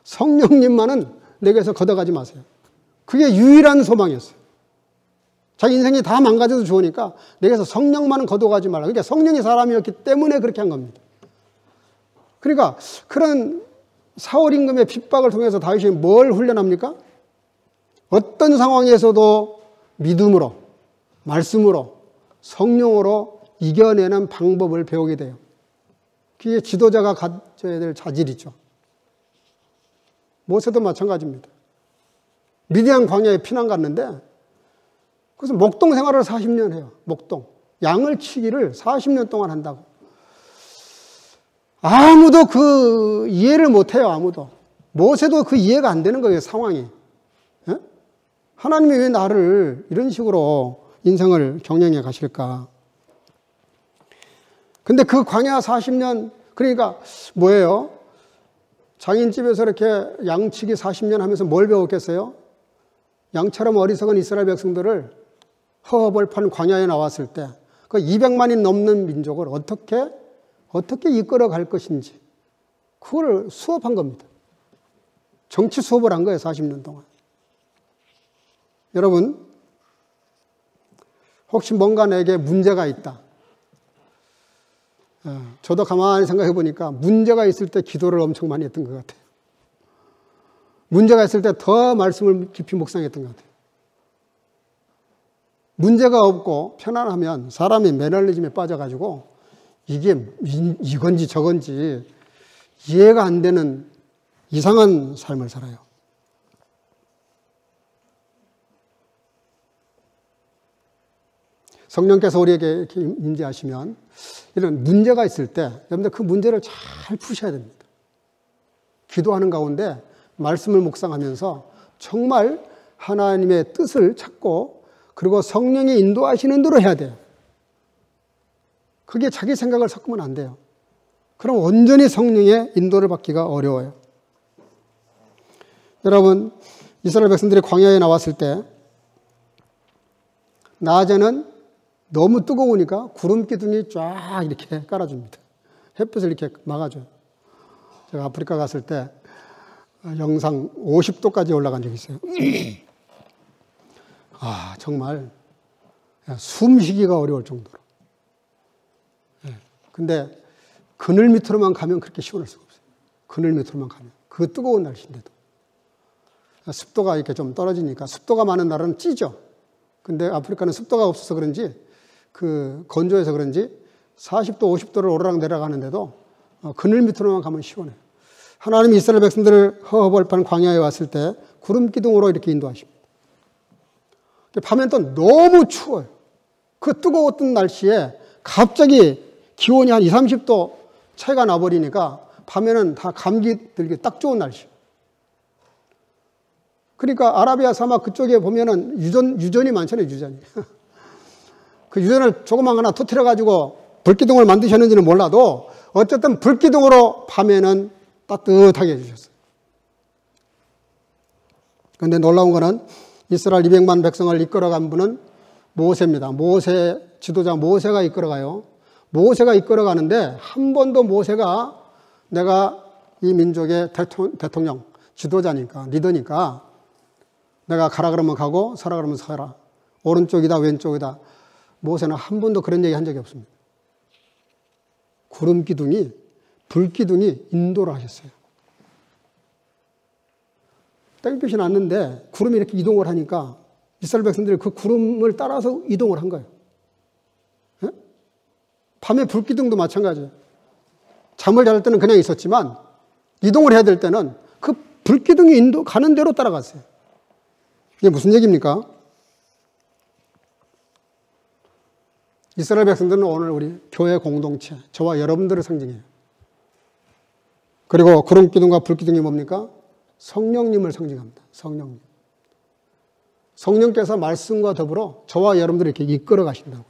성령님만은 내게서 걷어가지 마세요. 그게 유일한 소망이었어요. 자기 인생이 다 망가져도 좋으니까 내게서 성령만은 거둬가지 말라. 그러니까 성령의 사람이었기 때문에 그렇게 한 겁니다. 그러니까 그런 사울 임금의 핍박을 통해서 다윗이 뭘 훈련합니까? 어떤 상황에서도 믿음으로, 말씀으로, 성령으로 이겨내는 방법을 배우게 돼요. 그게 지도자가 가져야 될 자질이죠. 모세도 마찬가지입니다. 미디안 광야에 피난 갔는데 그래서 목동 생활을 40년 해요. 목동. 양을 치기를 40년 동안 한다고. 아무도 그 이해를 못해요. 아무도. 모세도 그 이해가 안 되는 거예요. 상황이. 예? 하나님이 왜 나를 이런 식으로 인생을 경영해 가실까? 근데 그 광야 40년, 그러니까 뭐예요? 장인집에서 이렇게 양치기 40년 하면서 뭘 배웠겠어요? 양처럼 어리석은 이스라엘 백성들을 허허벌판 광야에 나왔을 때 그 200만이 넘는 민족을 어떻게 이끌어 갈 것인지 그걸 수업한 겁니다. 정치 수업을 한 거예요. 40년 동안. 여러분, 혹시 뭔가 내게 문제가 있다. 저도 가만히 생각해 보니까 문제가 있을 때 기도를 엄청 많이 했던 것 같아요. 문제가 있을 때 더 말씀을 깊이 묵상했던 것 같아요. 문제가 없고 편안하면 사람이 매너리즘에 빠져가지고 이게 이건지 저건지 이해가 안 되는 이상한 삶을 살아요. 성령께서 우리에게 이렇게 임재하시면 이런 문제가 있을 때 여러분들 그 문제를 잘 푸셔야 됩니다. 기도하는 가운데 말씀을 묵상하면서 정말 하나님의 뜻을 찾고 그리고 성령이 인도하시는 대로 해야 돼요. 그게 자기 생각을 섞으면 안 돼요. 그럼 온전히 성령의 인도를 받기가 어려워요. 여러분, 이스라엘 백성들이 광야에 나왔을 때 낮에는 너무 뜨거우니까 구름 기둥이 쫙 이렇게 깔아줍니다. 햇빛을 이렇게 막아줘요. 제가 아프리카 갔을 때 영상 50도까지 올라간 적이 있어요. 정말 숨 쉬기가 어려울 정도로. 근데 그늘 밑으로만 가면 그렇게 시원할 수가 없어요. 그늘 밑으로만 가면. 그 뜨거운 날씨인데도. 습도가 이렇게 좀 떨어지니까 습도가 많은 날은 찌죠. 근데 아프리카는 습도가 없어서 그런지 그 건조해서 그런지 40도, 50도를 오르락 내려가는데도 그늘 밑으로만 가면 시원해요. 하나님이 이스라엘 백성들을 허허벌판 광야에 왔을 때 구름 기둥으로 이렇게 인도하십니다. 밤엔 또 너무 추워요. 그 뜨거웠던 날씨에 갑자기 기온이 한 20, 30도 차이가 나버리니까 밤에는 다 감기 들기 딱 좋은 날씨. 그러니까 아라비아 사막 그쪽에 보면은 유전이 많잖아요, 유전이. 그 유전을 조그만 하나 터뜨려가지고 불기둥을 만드셨는지는 몰라도 어쨌든 불기둥으로 밤에는 따뜻하게 해주셨어요. 그런데 놀라운 거는 이스라엘 200만 백성을 이끌어간 분은 모세입니다. 지도자 모세가 이끌어가요. 모세가 이끌어가는데 한 번도 모세가 내가 이 민족의 대통령, 지도자니까, 리더니까 내가 가라 그러면 가고 서라 그러면 서라. 오른쪽이다 왼쪽이다. 모세는 한 번도 그런 얘기 한 적이 없습니다. 구름 기둥이, 불 기둥이 인도를 하셨어요. 땡볕이 났는데 구름이 이렇게 이동을 하니까 이스라엘 백성들이 그 구름을 따라서 이동을 한 거예요. 예? 밤에 불 기둥도 마찬가지예요. 잠을 잘 때는 그냥 있었지만 이동을 해야 될 때는 그 불 기둥이 가는 대로 따라갔어요. 이게 무슨 얘기입니까? 이스라엘 백성들은 오늘 우리 교회 공동체, 저와 여러분들을 상징해요. 그리고 구름 기둥과 불 기둥이 뭡니까? 성령님을 상징합니다. 성령님. 성령께서 말씀과 더불어 저와 여러분들을 이렇게 이끌어 가신다고요.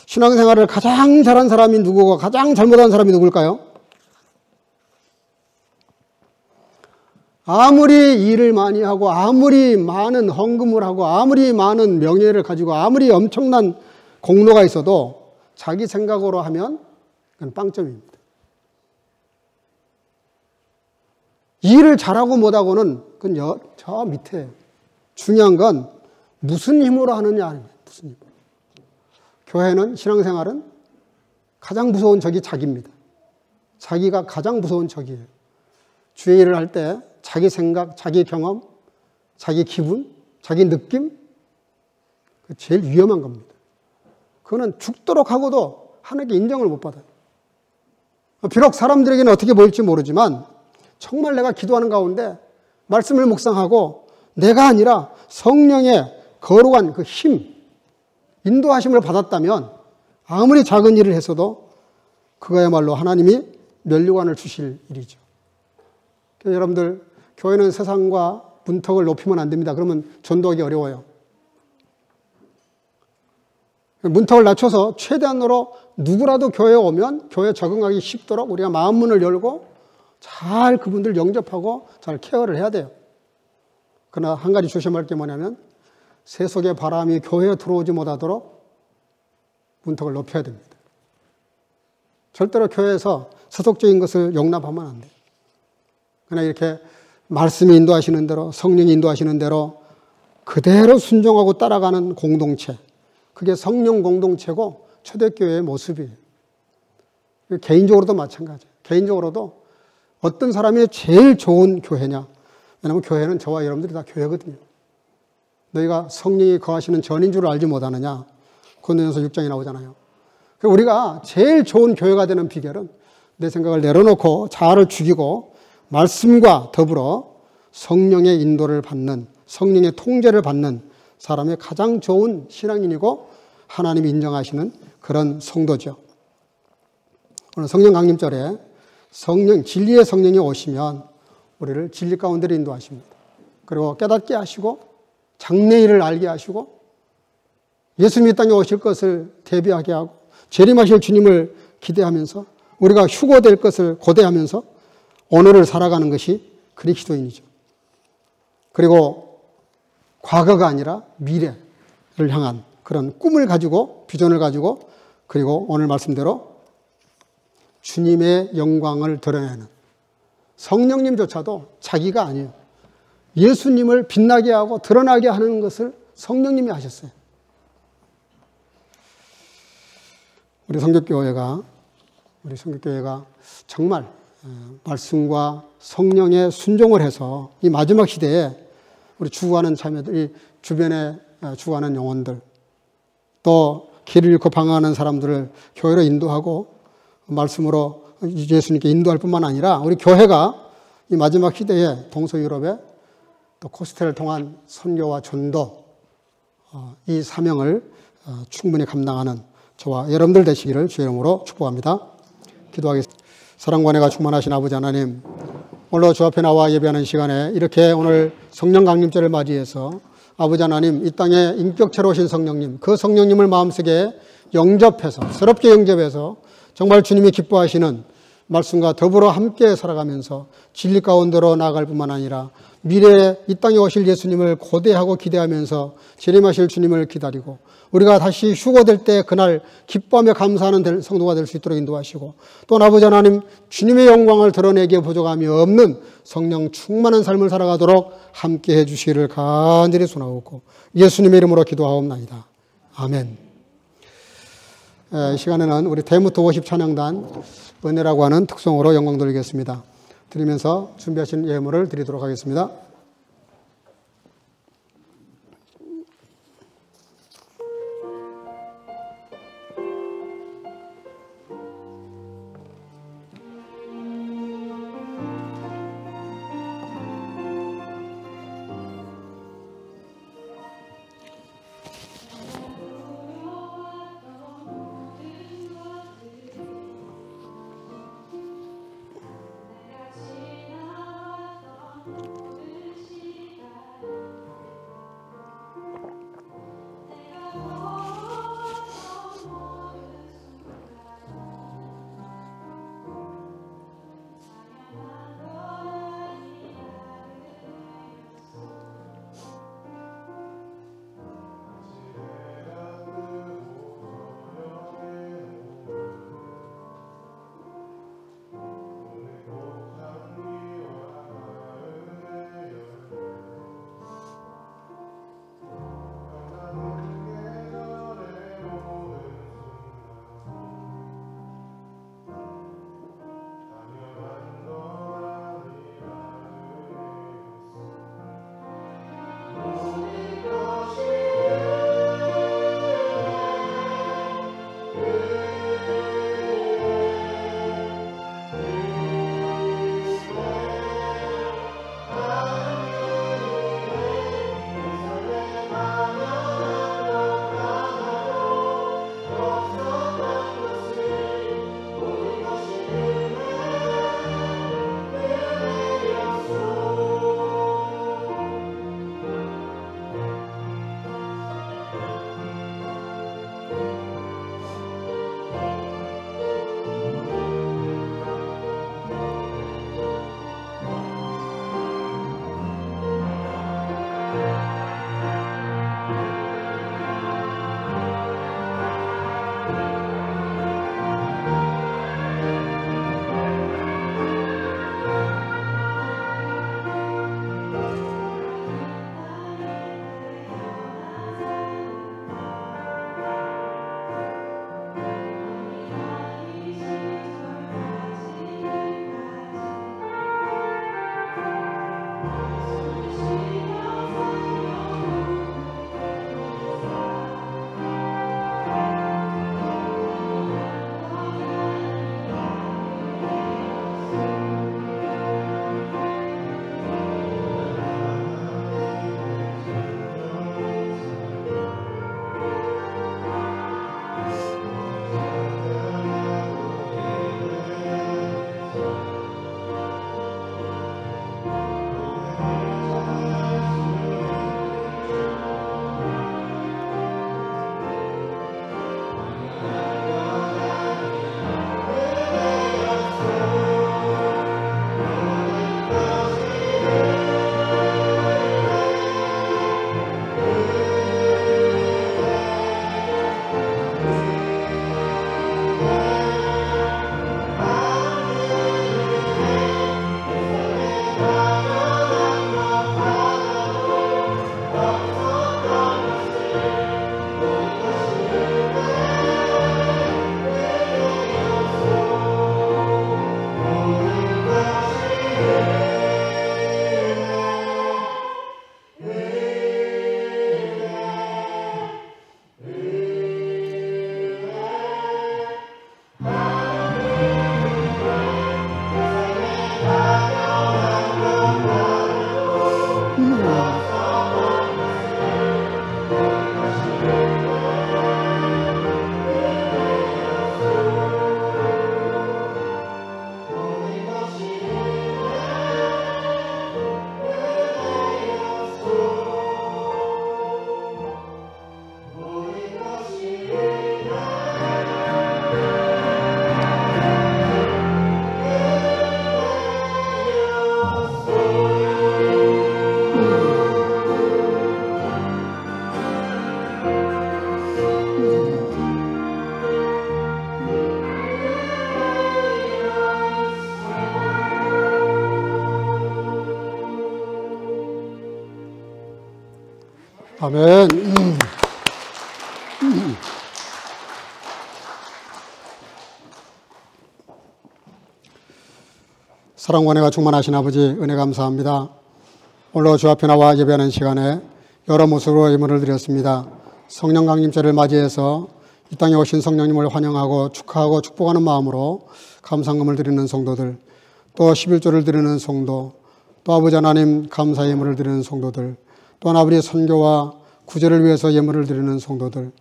신앙생활을 가장 잘한 사람이 누구고 가장 잘못한 사람이 누굴까요? 아무리 일을 많이 하고 아무리 많은 헌금을 하고 아무리 많은 명예를 가지고 아무리 엄청난 공로가 있어도 자기 생각으로 하면 그건 빵점입니다. 일을 잘하고 못하고는 그건 저 밑에 중요한 건 무슨 힘으로 하느냐 아니냐. 무슨 힘으로. 교회는 신앙생활은 가장 무서운 적이 자기입니다. 자기가 가장 무서운 적이에요. 주의 일을 할 때 자기 생각, 자기 경험, 자기 기분, 자기 느낌 제일 위험한 겁니다. 그거는 죽도록 하고도 하나님께 인정을 못 받아요. 비록 사람들에게는 어떻게 보일지 모르지만 정말 내가 기도하는 가운데 말씀을 묵상하고 내가 아니라 성령의 거룩한 그 힘, 인도하심을 받았다면 아무리 작은 일을 했어도 그거야말로 하나님이 면류관을 주실 일이죠. 여러분들 교회는 세상과 문턱을 높이면 안 됩니다. 그러면 전도하기 어려워요. 문턱을 낮춰서 최대한으로 누구라도 교회에 오면 교회에 적응하기 쉽도록 우리가 마음문을 열고 잘 그분들 영접하고 잘 케어를 해야 돼요. 그러나 한 가지 조심할 게 뭐냐면 세속의 바람이 교회에 들어오지 못하도록 문턱을 높여야 됩니다. 절대로 교회에서 세속적인 것을 용납하면 안 돼요. 그러나 이렇게 말씀이 인도하시는 대로 성령이 인도하시는 대로 그대로 순종하고 따라가는 공동체, 그게 성령 공동체고 초대교회의 모습이에요. 개인적으로도 마찬가지예요. 개인적으로도 어떤 사람이 제일 좋은 교회냐? 왜냐하면 교회는 저와 여러분들이 다 교회거든요. 너희가 성령이 거하시는 전인 줄 알지 못하느냐? 고린도전서 6장에 나오잖아요. 우리가 제일 좋은 교회가 되는 비결은 내 생각을 내려놓고 자아를 죽이고 말씀과 더불어 성령의 인도를 받는, 성령의 통제를 받는 사람의 가장 좋은 신앙인이고 하나님이 인정하시는 그런 성도죠. 오늘 성령 강림절에 진리의 성령이 오시면 우리를 진리 가운데로 인도하십니다. 그리고 깨닫게 하시고 장래일을 알게 하시고 예수님이 땅에 오실 것을 대비하게 하고 재림하실 주님을 기대하면서 우리가 휴거될 것을 고대하면서 오늘을 살아가는 것이 그리스도인이죠. 그리고 과거가 아니라 미래를 향한 그런 꿈을 가지고 비전을 가지고 그리고 오늘 말씀대로 주님의 영광을 드러내는 성령님조차도 자기가 아니에요. 예수님을 빛나게 하고 드러나게 하는 것을 성령님이 하셨어요. 우리 성결교회가 정말 말씀과 성령에 순종을 해서 이 마지막 시대에 우리 죽어가는 자매들, 주변에 죽어가는 영혼들, 또 길을 잃고 방황하는 사람들을 교회로 인도하고 말씀으로 예수님께 인도할 뿐만 아니라 우리 교회가 이 마지막 시대에 동서유럽에 또 코스텔을 통한 선교와 전도 이 사명을 충분히 감당하는 저와 여러분들 되시기를 주의 이름으로 축복합니다. 기도하겠습니다. 사랑과 은혜가 충만하신 아버지 하나님, 오늘 주 앞에 나와 예배하는 시간에 이렇게 오늘 성령 강림절을 맞이해서 아버지 하나님, 이 땅에 인격체로 오신 성령님, 그 성령님을 마음속에 영접해서, 새롭게 영접해서 정말 주님이 기뻐하시는 말씀과 더불어 함께 살아가면서 진리 가운데로 나아갈 뿐만 아니라 미래에 이 땅에 오실 예수님을 고대하고 기대하면서 재림하실 주님을 기다리고 우리가 다시 휴거될 때 그날 기뻐하며 감사하는 성도가 될 수 있도록 인도하시고, 또 아버지 하나님, 주님의 영광을 드러내기에 부족함이 없는 성령 충만한 삶을 살아가도록 함께 해주시기를 간절히 소원하옵고 예수님의 이름으로 기도하옵나이다. 아멘. 이 시간에는 우리 대무토 워십 찬양단 은혜라고 하는 특송으로 영광 돌리겠습니다. 드리면서 준비하신 예물을 드리도록 하겠습니다. 아멘. 사랑과 은혜가 충만하신 아버지, 은혜 감사합니다. 오늘 주 앞에 나와 예배하는 시간에 여러 모습으로 예물을 드렸습니다. 성령 강림절을 맞이해서 이 땅에 오신 성령님을 환영하고 축하하고 축복하는 마음으로 감상금을 드리는 성도들, 또 11조를 드리는 성도, 또 아버지 하나님 감사 예물을 드리는 성도들, 또한 아버지의 선교와 구제를 위해서 예물을 드리는 성도들,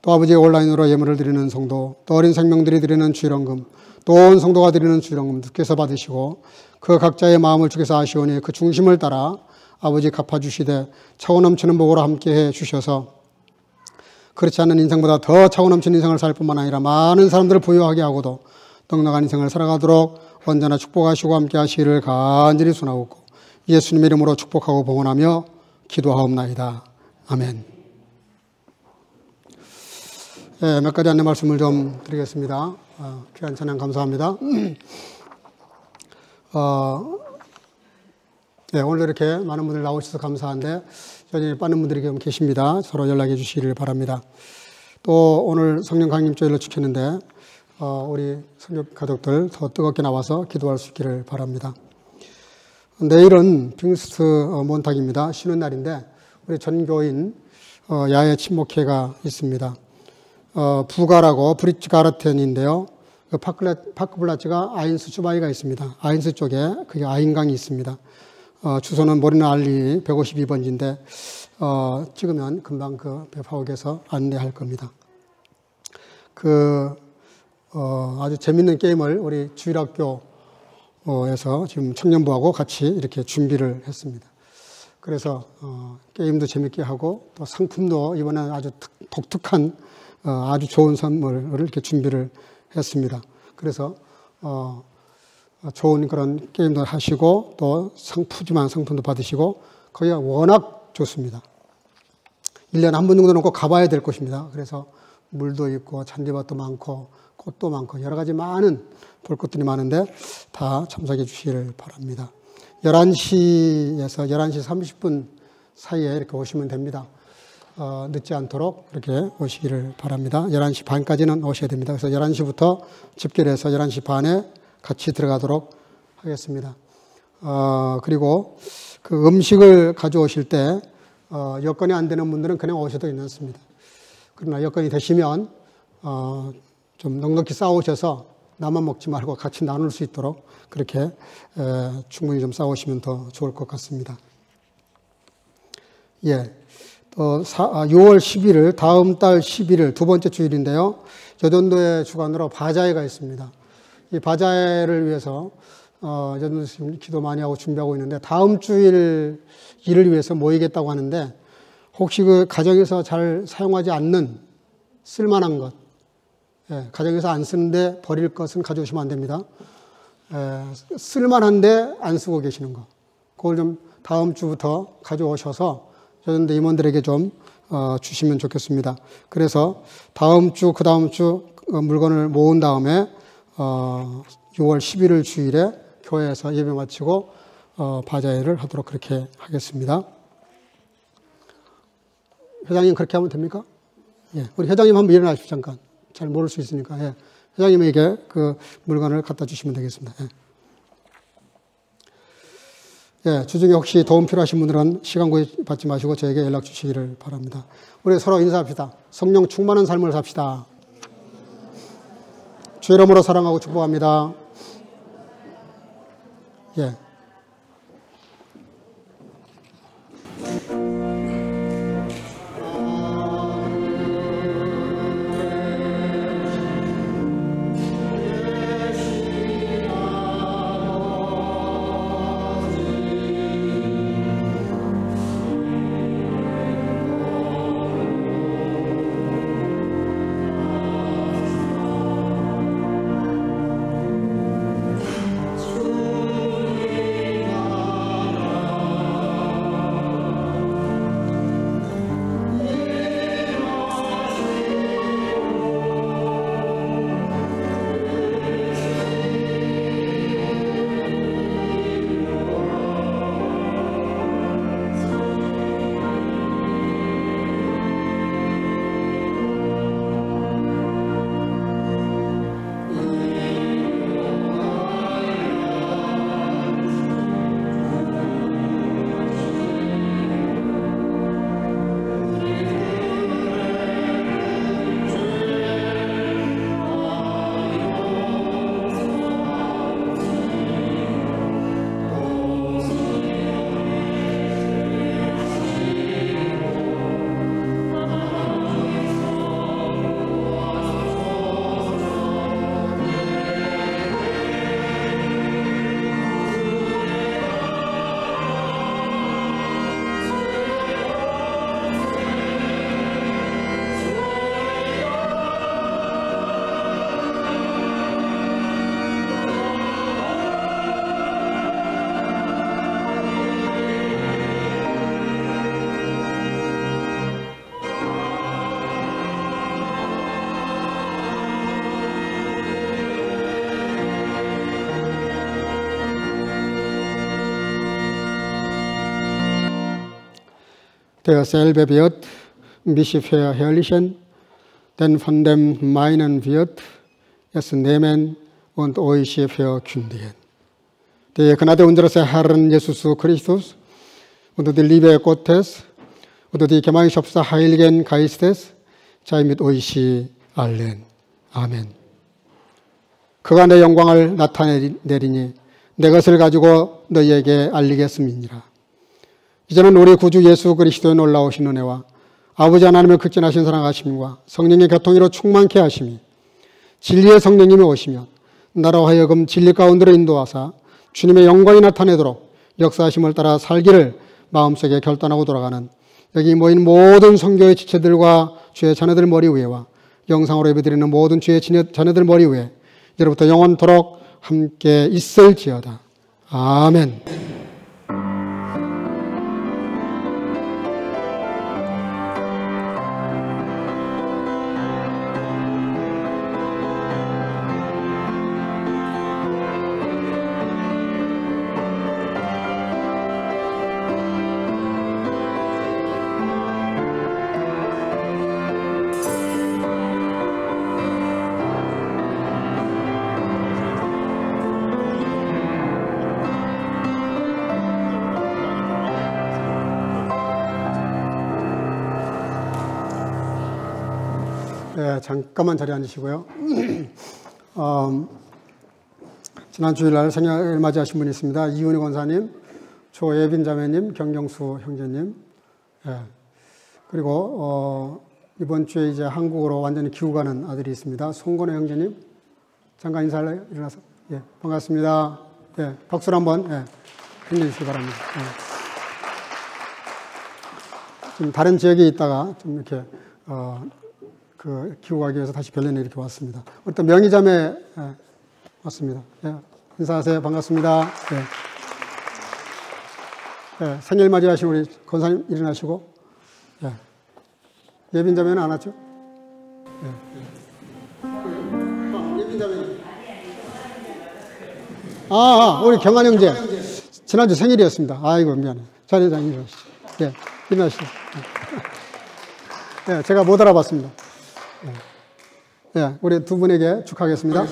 또 아버지의 온라인으로 예물을 드리는 성도, 또 어린 생명들이 드리는 주일원금, 또 온 성도가 드리는 주일원금 주께서 받으시고 그 각자의 마음을 주께서 아시오니 그 중심을 따라 아버지 갚아주시되 차고 넘치는 복으로 함께해 주셔서 그렇지 않는 인생보다 더 차고 넘치는 인생을 살 뿐만 아니라 많은 사람들을 부유하게 하고도 넉넉한 인생을 살아가도록 언제나 축복하시고 함께 하시기를 간절히 소원하옵고 예수님의 이름으로 축복하고 봉헌하며 기도하옵나이다. 아멘. 네, 몇 가지 안내 말씀을 좀 드리겠습니다. 귀한 찬양 감사합니다. 네, 오늘 이렇게 많은 분들 나오셔서 감사한데 여전히 빠른 분들이 좀 계십니다. 서로 연락해 주시기를 바랍니다. 또 오늘 성령 강림주일을 지켰는데 우리 성교 가족들 더 뜨겁게 나와서 기도할 수 있기를 바랍니다. 내일은 핑스트 몬탁입니다. 쉬는 날인데 우리 전교인 야외 친목회가 있습니다. 부가라고 브릿지 가르텐인데요. 그 파크블라츠가 아인스 슈바이가 있습니다. 아인스 쪽에 그게 아인강이 있습니다. 주소는 모리나 알리 152번지인데 찍으면 금방 그 파옥에서 안내할 겁니다. 아주 재밌는 게임을 우리 주일학교에서 지금 청년부하고 같이 이렇게 준비를 했습니다. 그래서 게임도 재밌게 하고 또 상품도 이번에 아주 독특한 아주 좋은 선물을 이렇게 준비를 했습니다. 그래서 좋은 그런 게임도 하시고 또 푸짐한 상품도 받으시고 거기가 워낙 좋습니다. 1년에 한 번 정도는 꼭 가봐야 될 곳입니다. 그래서 물도 있고 잔디밭도 많고 꽃도 많고 여러 가지 많은 볼 것들이 많은데 다 참석해 주시기를 바랍니다. 11시에서 11시 30분 사이에 이렇게 오시면 됩니다. 늦지 않도록 이렇게 오시기를 바랍니다. 11시 반까지는 오셔야 됩니다. 그래서 11시부터 집결해서 11시 반에 같이 들어가도록 하겠습니다. 그리고 그 음식을 가져오실 때 여건이 안 되는 분들은 그냥 오셔도 괜찮습니다. 그러나 여건이 되시면 좀 넉넉히 싸우셔서 나만 먹지 말고 같이 나눌 수 있도록 그렇게 충분히 좀 싸우시면 더 좋을 것 같습니다. 예. 또 6월 11일 다음 달 11일 두 번째 주일인데요. 여전도의 주관으로 바자회가 있습니다. 이 바자회를 위해서 여전도 지금 기도 많이 하고 준비하고 있는데 다음 주일 일을 위해서 모이겠다고 하는데 혹시 그 가정에서 잘 사용하지 않는 쓸만한 것, 가정에서 안 쓰는데 버릴 것은 가져오시면 안 됩니다. 쓸만한데 안 쓰고 계시는 거, 그걸 좀 다음 주부터 가져오셔서 여전도 임원들에게 좀 주시면 좋겠습니다. 그래서 다음 주, 그 다음 주 물건을 모은 다음에 6월 11일 주일에 교회에서 예배 마치고 바자회를 하도록 그렇게 하겠습니다. 회장님 그렇게 하면 됩니까? 예, 우리 회장님 한번 일어나십시오. 잠깐. 잘 모를 수 있으니까. 예. 회장님에게 그 물건을 갖다 주시면 되겠습니다. 예. 예, 주중에 혹시 도움 필요하신 분들은 시간 구애받지 마시고 저에게 연락 주시기를 바랍니다. 우리 서로 인사합시다. 성령 충만한 삶을 삽시다. 주 이름으로 사랑하고 축복합니다. 예. derselbe wird mich verherrlichen, denn von dem meinen wird es nehmen und euch verkündigen. Die Gnade unseres Herrn Jesus Christus und die Liebe Gottes und die Gemeinschaft des Heiligen Geistes sei mit euch allen. 아멘. 그가 내 영광을 나타내리니 내 것을 가지고 너희에게 알리겠음이니라. 이제는 우리 구주 예수 그리스도의 놀라우신 은혜와 아버지 하나님의 극진하신 사랑하심과 성령의 교통으로 충만케 하심이 진리의 성령님이 오시면 나로 하여금 진리 가운데로 인도하사 주님의 영광이 나타내도록 역사하심을 따라 살기를 마음속에 결단하고 돌아가는 여기 모인 모든 성교의 지체들과 주의 자녀들 머리 위에와 영상으로 예배드리는 모든 주의 자녀들 머리 위에 이제부터 영원토록 함께 있을지어다. 아멘. 네, 잠깐만 자리에 앉으시고요. 지난 주일날 생일을 맞이하신 분이 있습니다. 이윤희 권사님, 조예빈 자매님, 경경수 형제님. 네. 그리고 이번 주에 이제 한국으로 완전히 귀국하는 아들이 있습니다. 송건혜 형제님. 잠깐 인사할래요? 일어나서. 예, 반갑습니다. 예, 박수를 한번 해주시기 바랍니다. 예. 지금 다른 지역에 있다가 좀 이렇게 귀국하기 위해서 다시 별내에 이렇게 왔습니다. 어떤 명의자매 왔습니다. 예, 인사하세요. 반갑습니다. 예, 생일 맞이하신 우리 권사님 일어나시고, 예빈자매는 안 왔죠? 예빈자매. 우리 경환 형제. 지난주 생일이었습니다. 아이고, 미안해. 자리에 일어나시죠. 예, 일어나시죠. 예, 제가 못 알아봤습니다. 예, 우리 두 분에게 축하하겠습니다.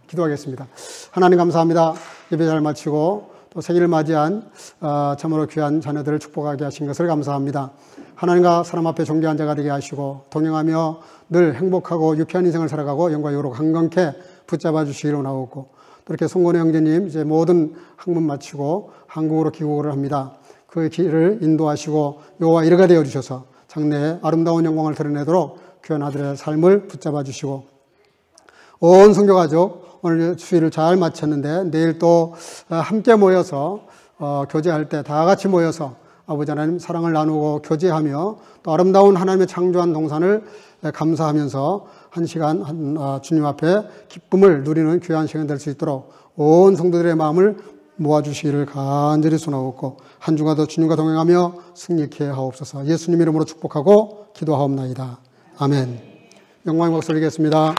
기도하겠습니다. 하나님 감사합니다. 예배 잘 마치고 또 생일을 맞이한 참으로 귀한 자녀들을 축복하게 하신 것을 감사합니다. 하나님과 사람 앞에 존귀한 자가 되게 하시고 동행하며 늘 행복하고 유쾌한 인생을 살아가고 영광 영으로 강건케 붙잡아 주시기를 원하옵고 또 이렇게 송건혜 형제님 이제 모든 학문 마치고 한국으로 귀국을 합니다. 그 길을 인도하시고 여호와 이르가 되어 주셔서 장래에 아름다운 영광을 드러내도록 귀한 아들의 삶을 붙잡아 주시고 온 성교가족 오늘 주일을 잘 마쳤는데 내일 또 함께 모여서 교제할 때 다 같이 모여서 아버지 하나님 사랑을 나누고 교제하며 또 아름다운 하나님의 창조한 동산을 감사하면서 한 시간 주님 앞에 기쁨을 누리는 귀한 시간 될 수 있도록 온 성도들의 마음을 모아주시기를 간절히 소원하옵고 한 주간도 주님과 동행하며 승리케 하옵소서. 예수님 이름으로 축복하고 기도하옵나이다. 아멘. 영광의 박수 드리겠습니다.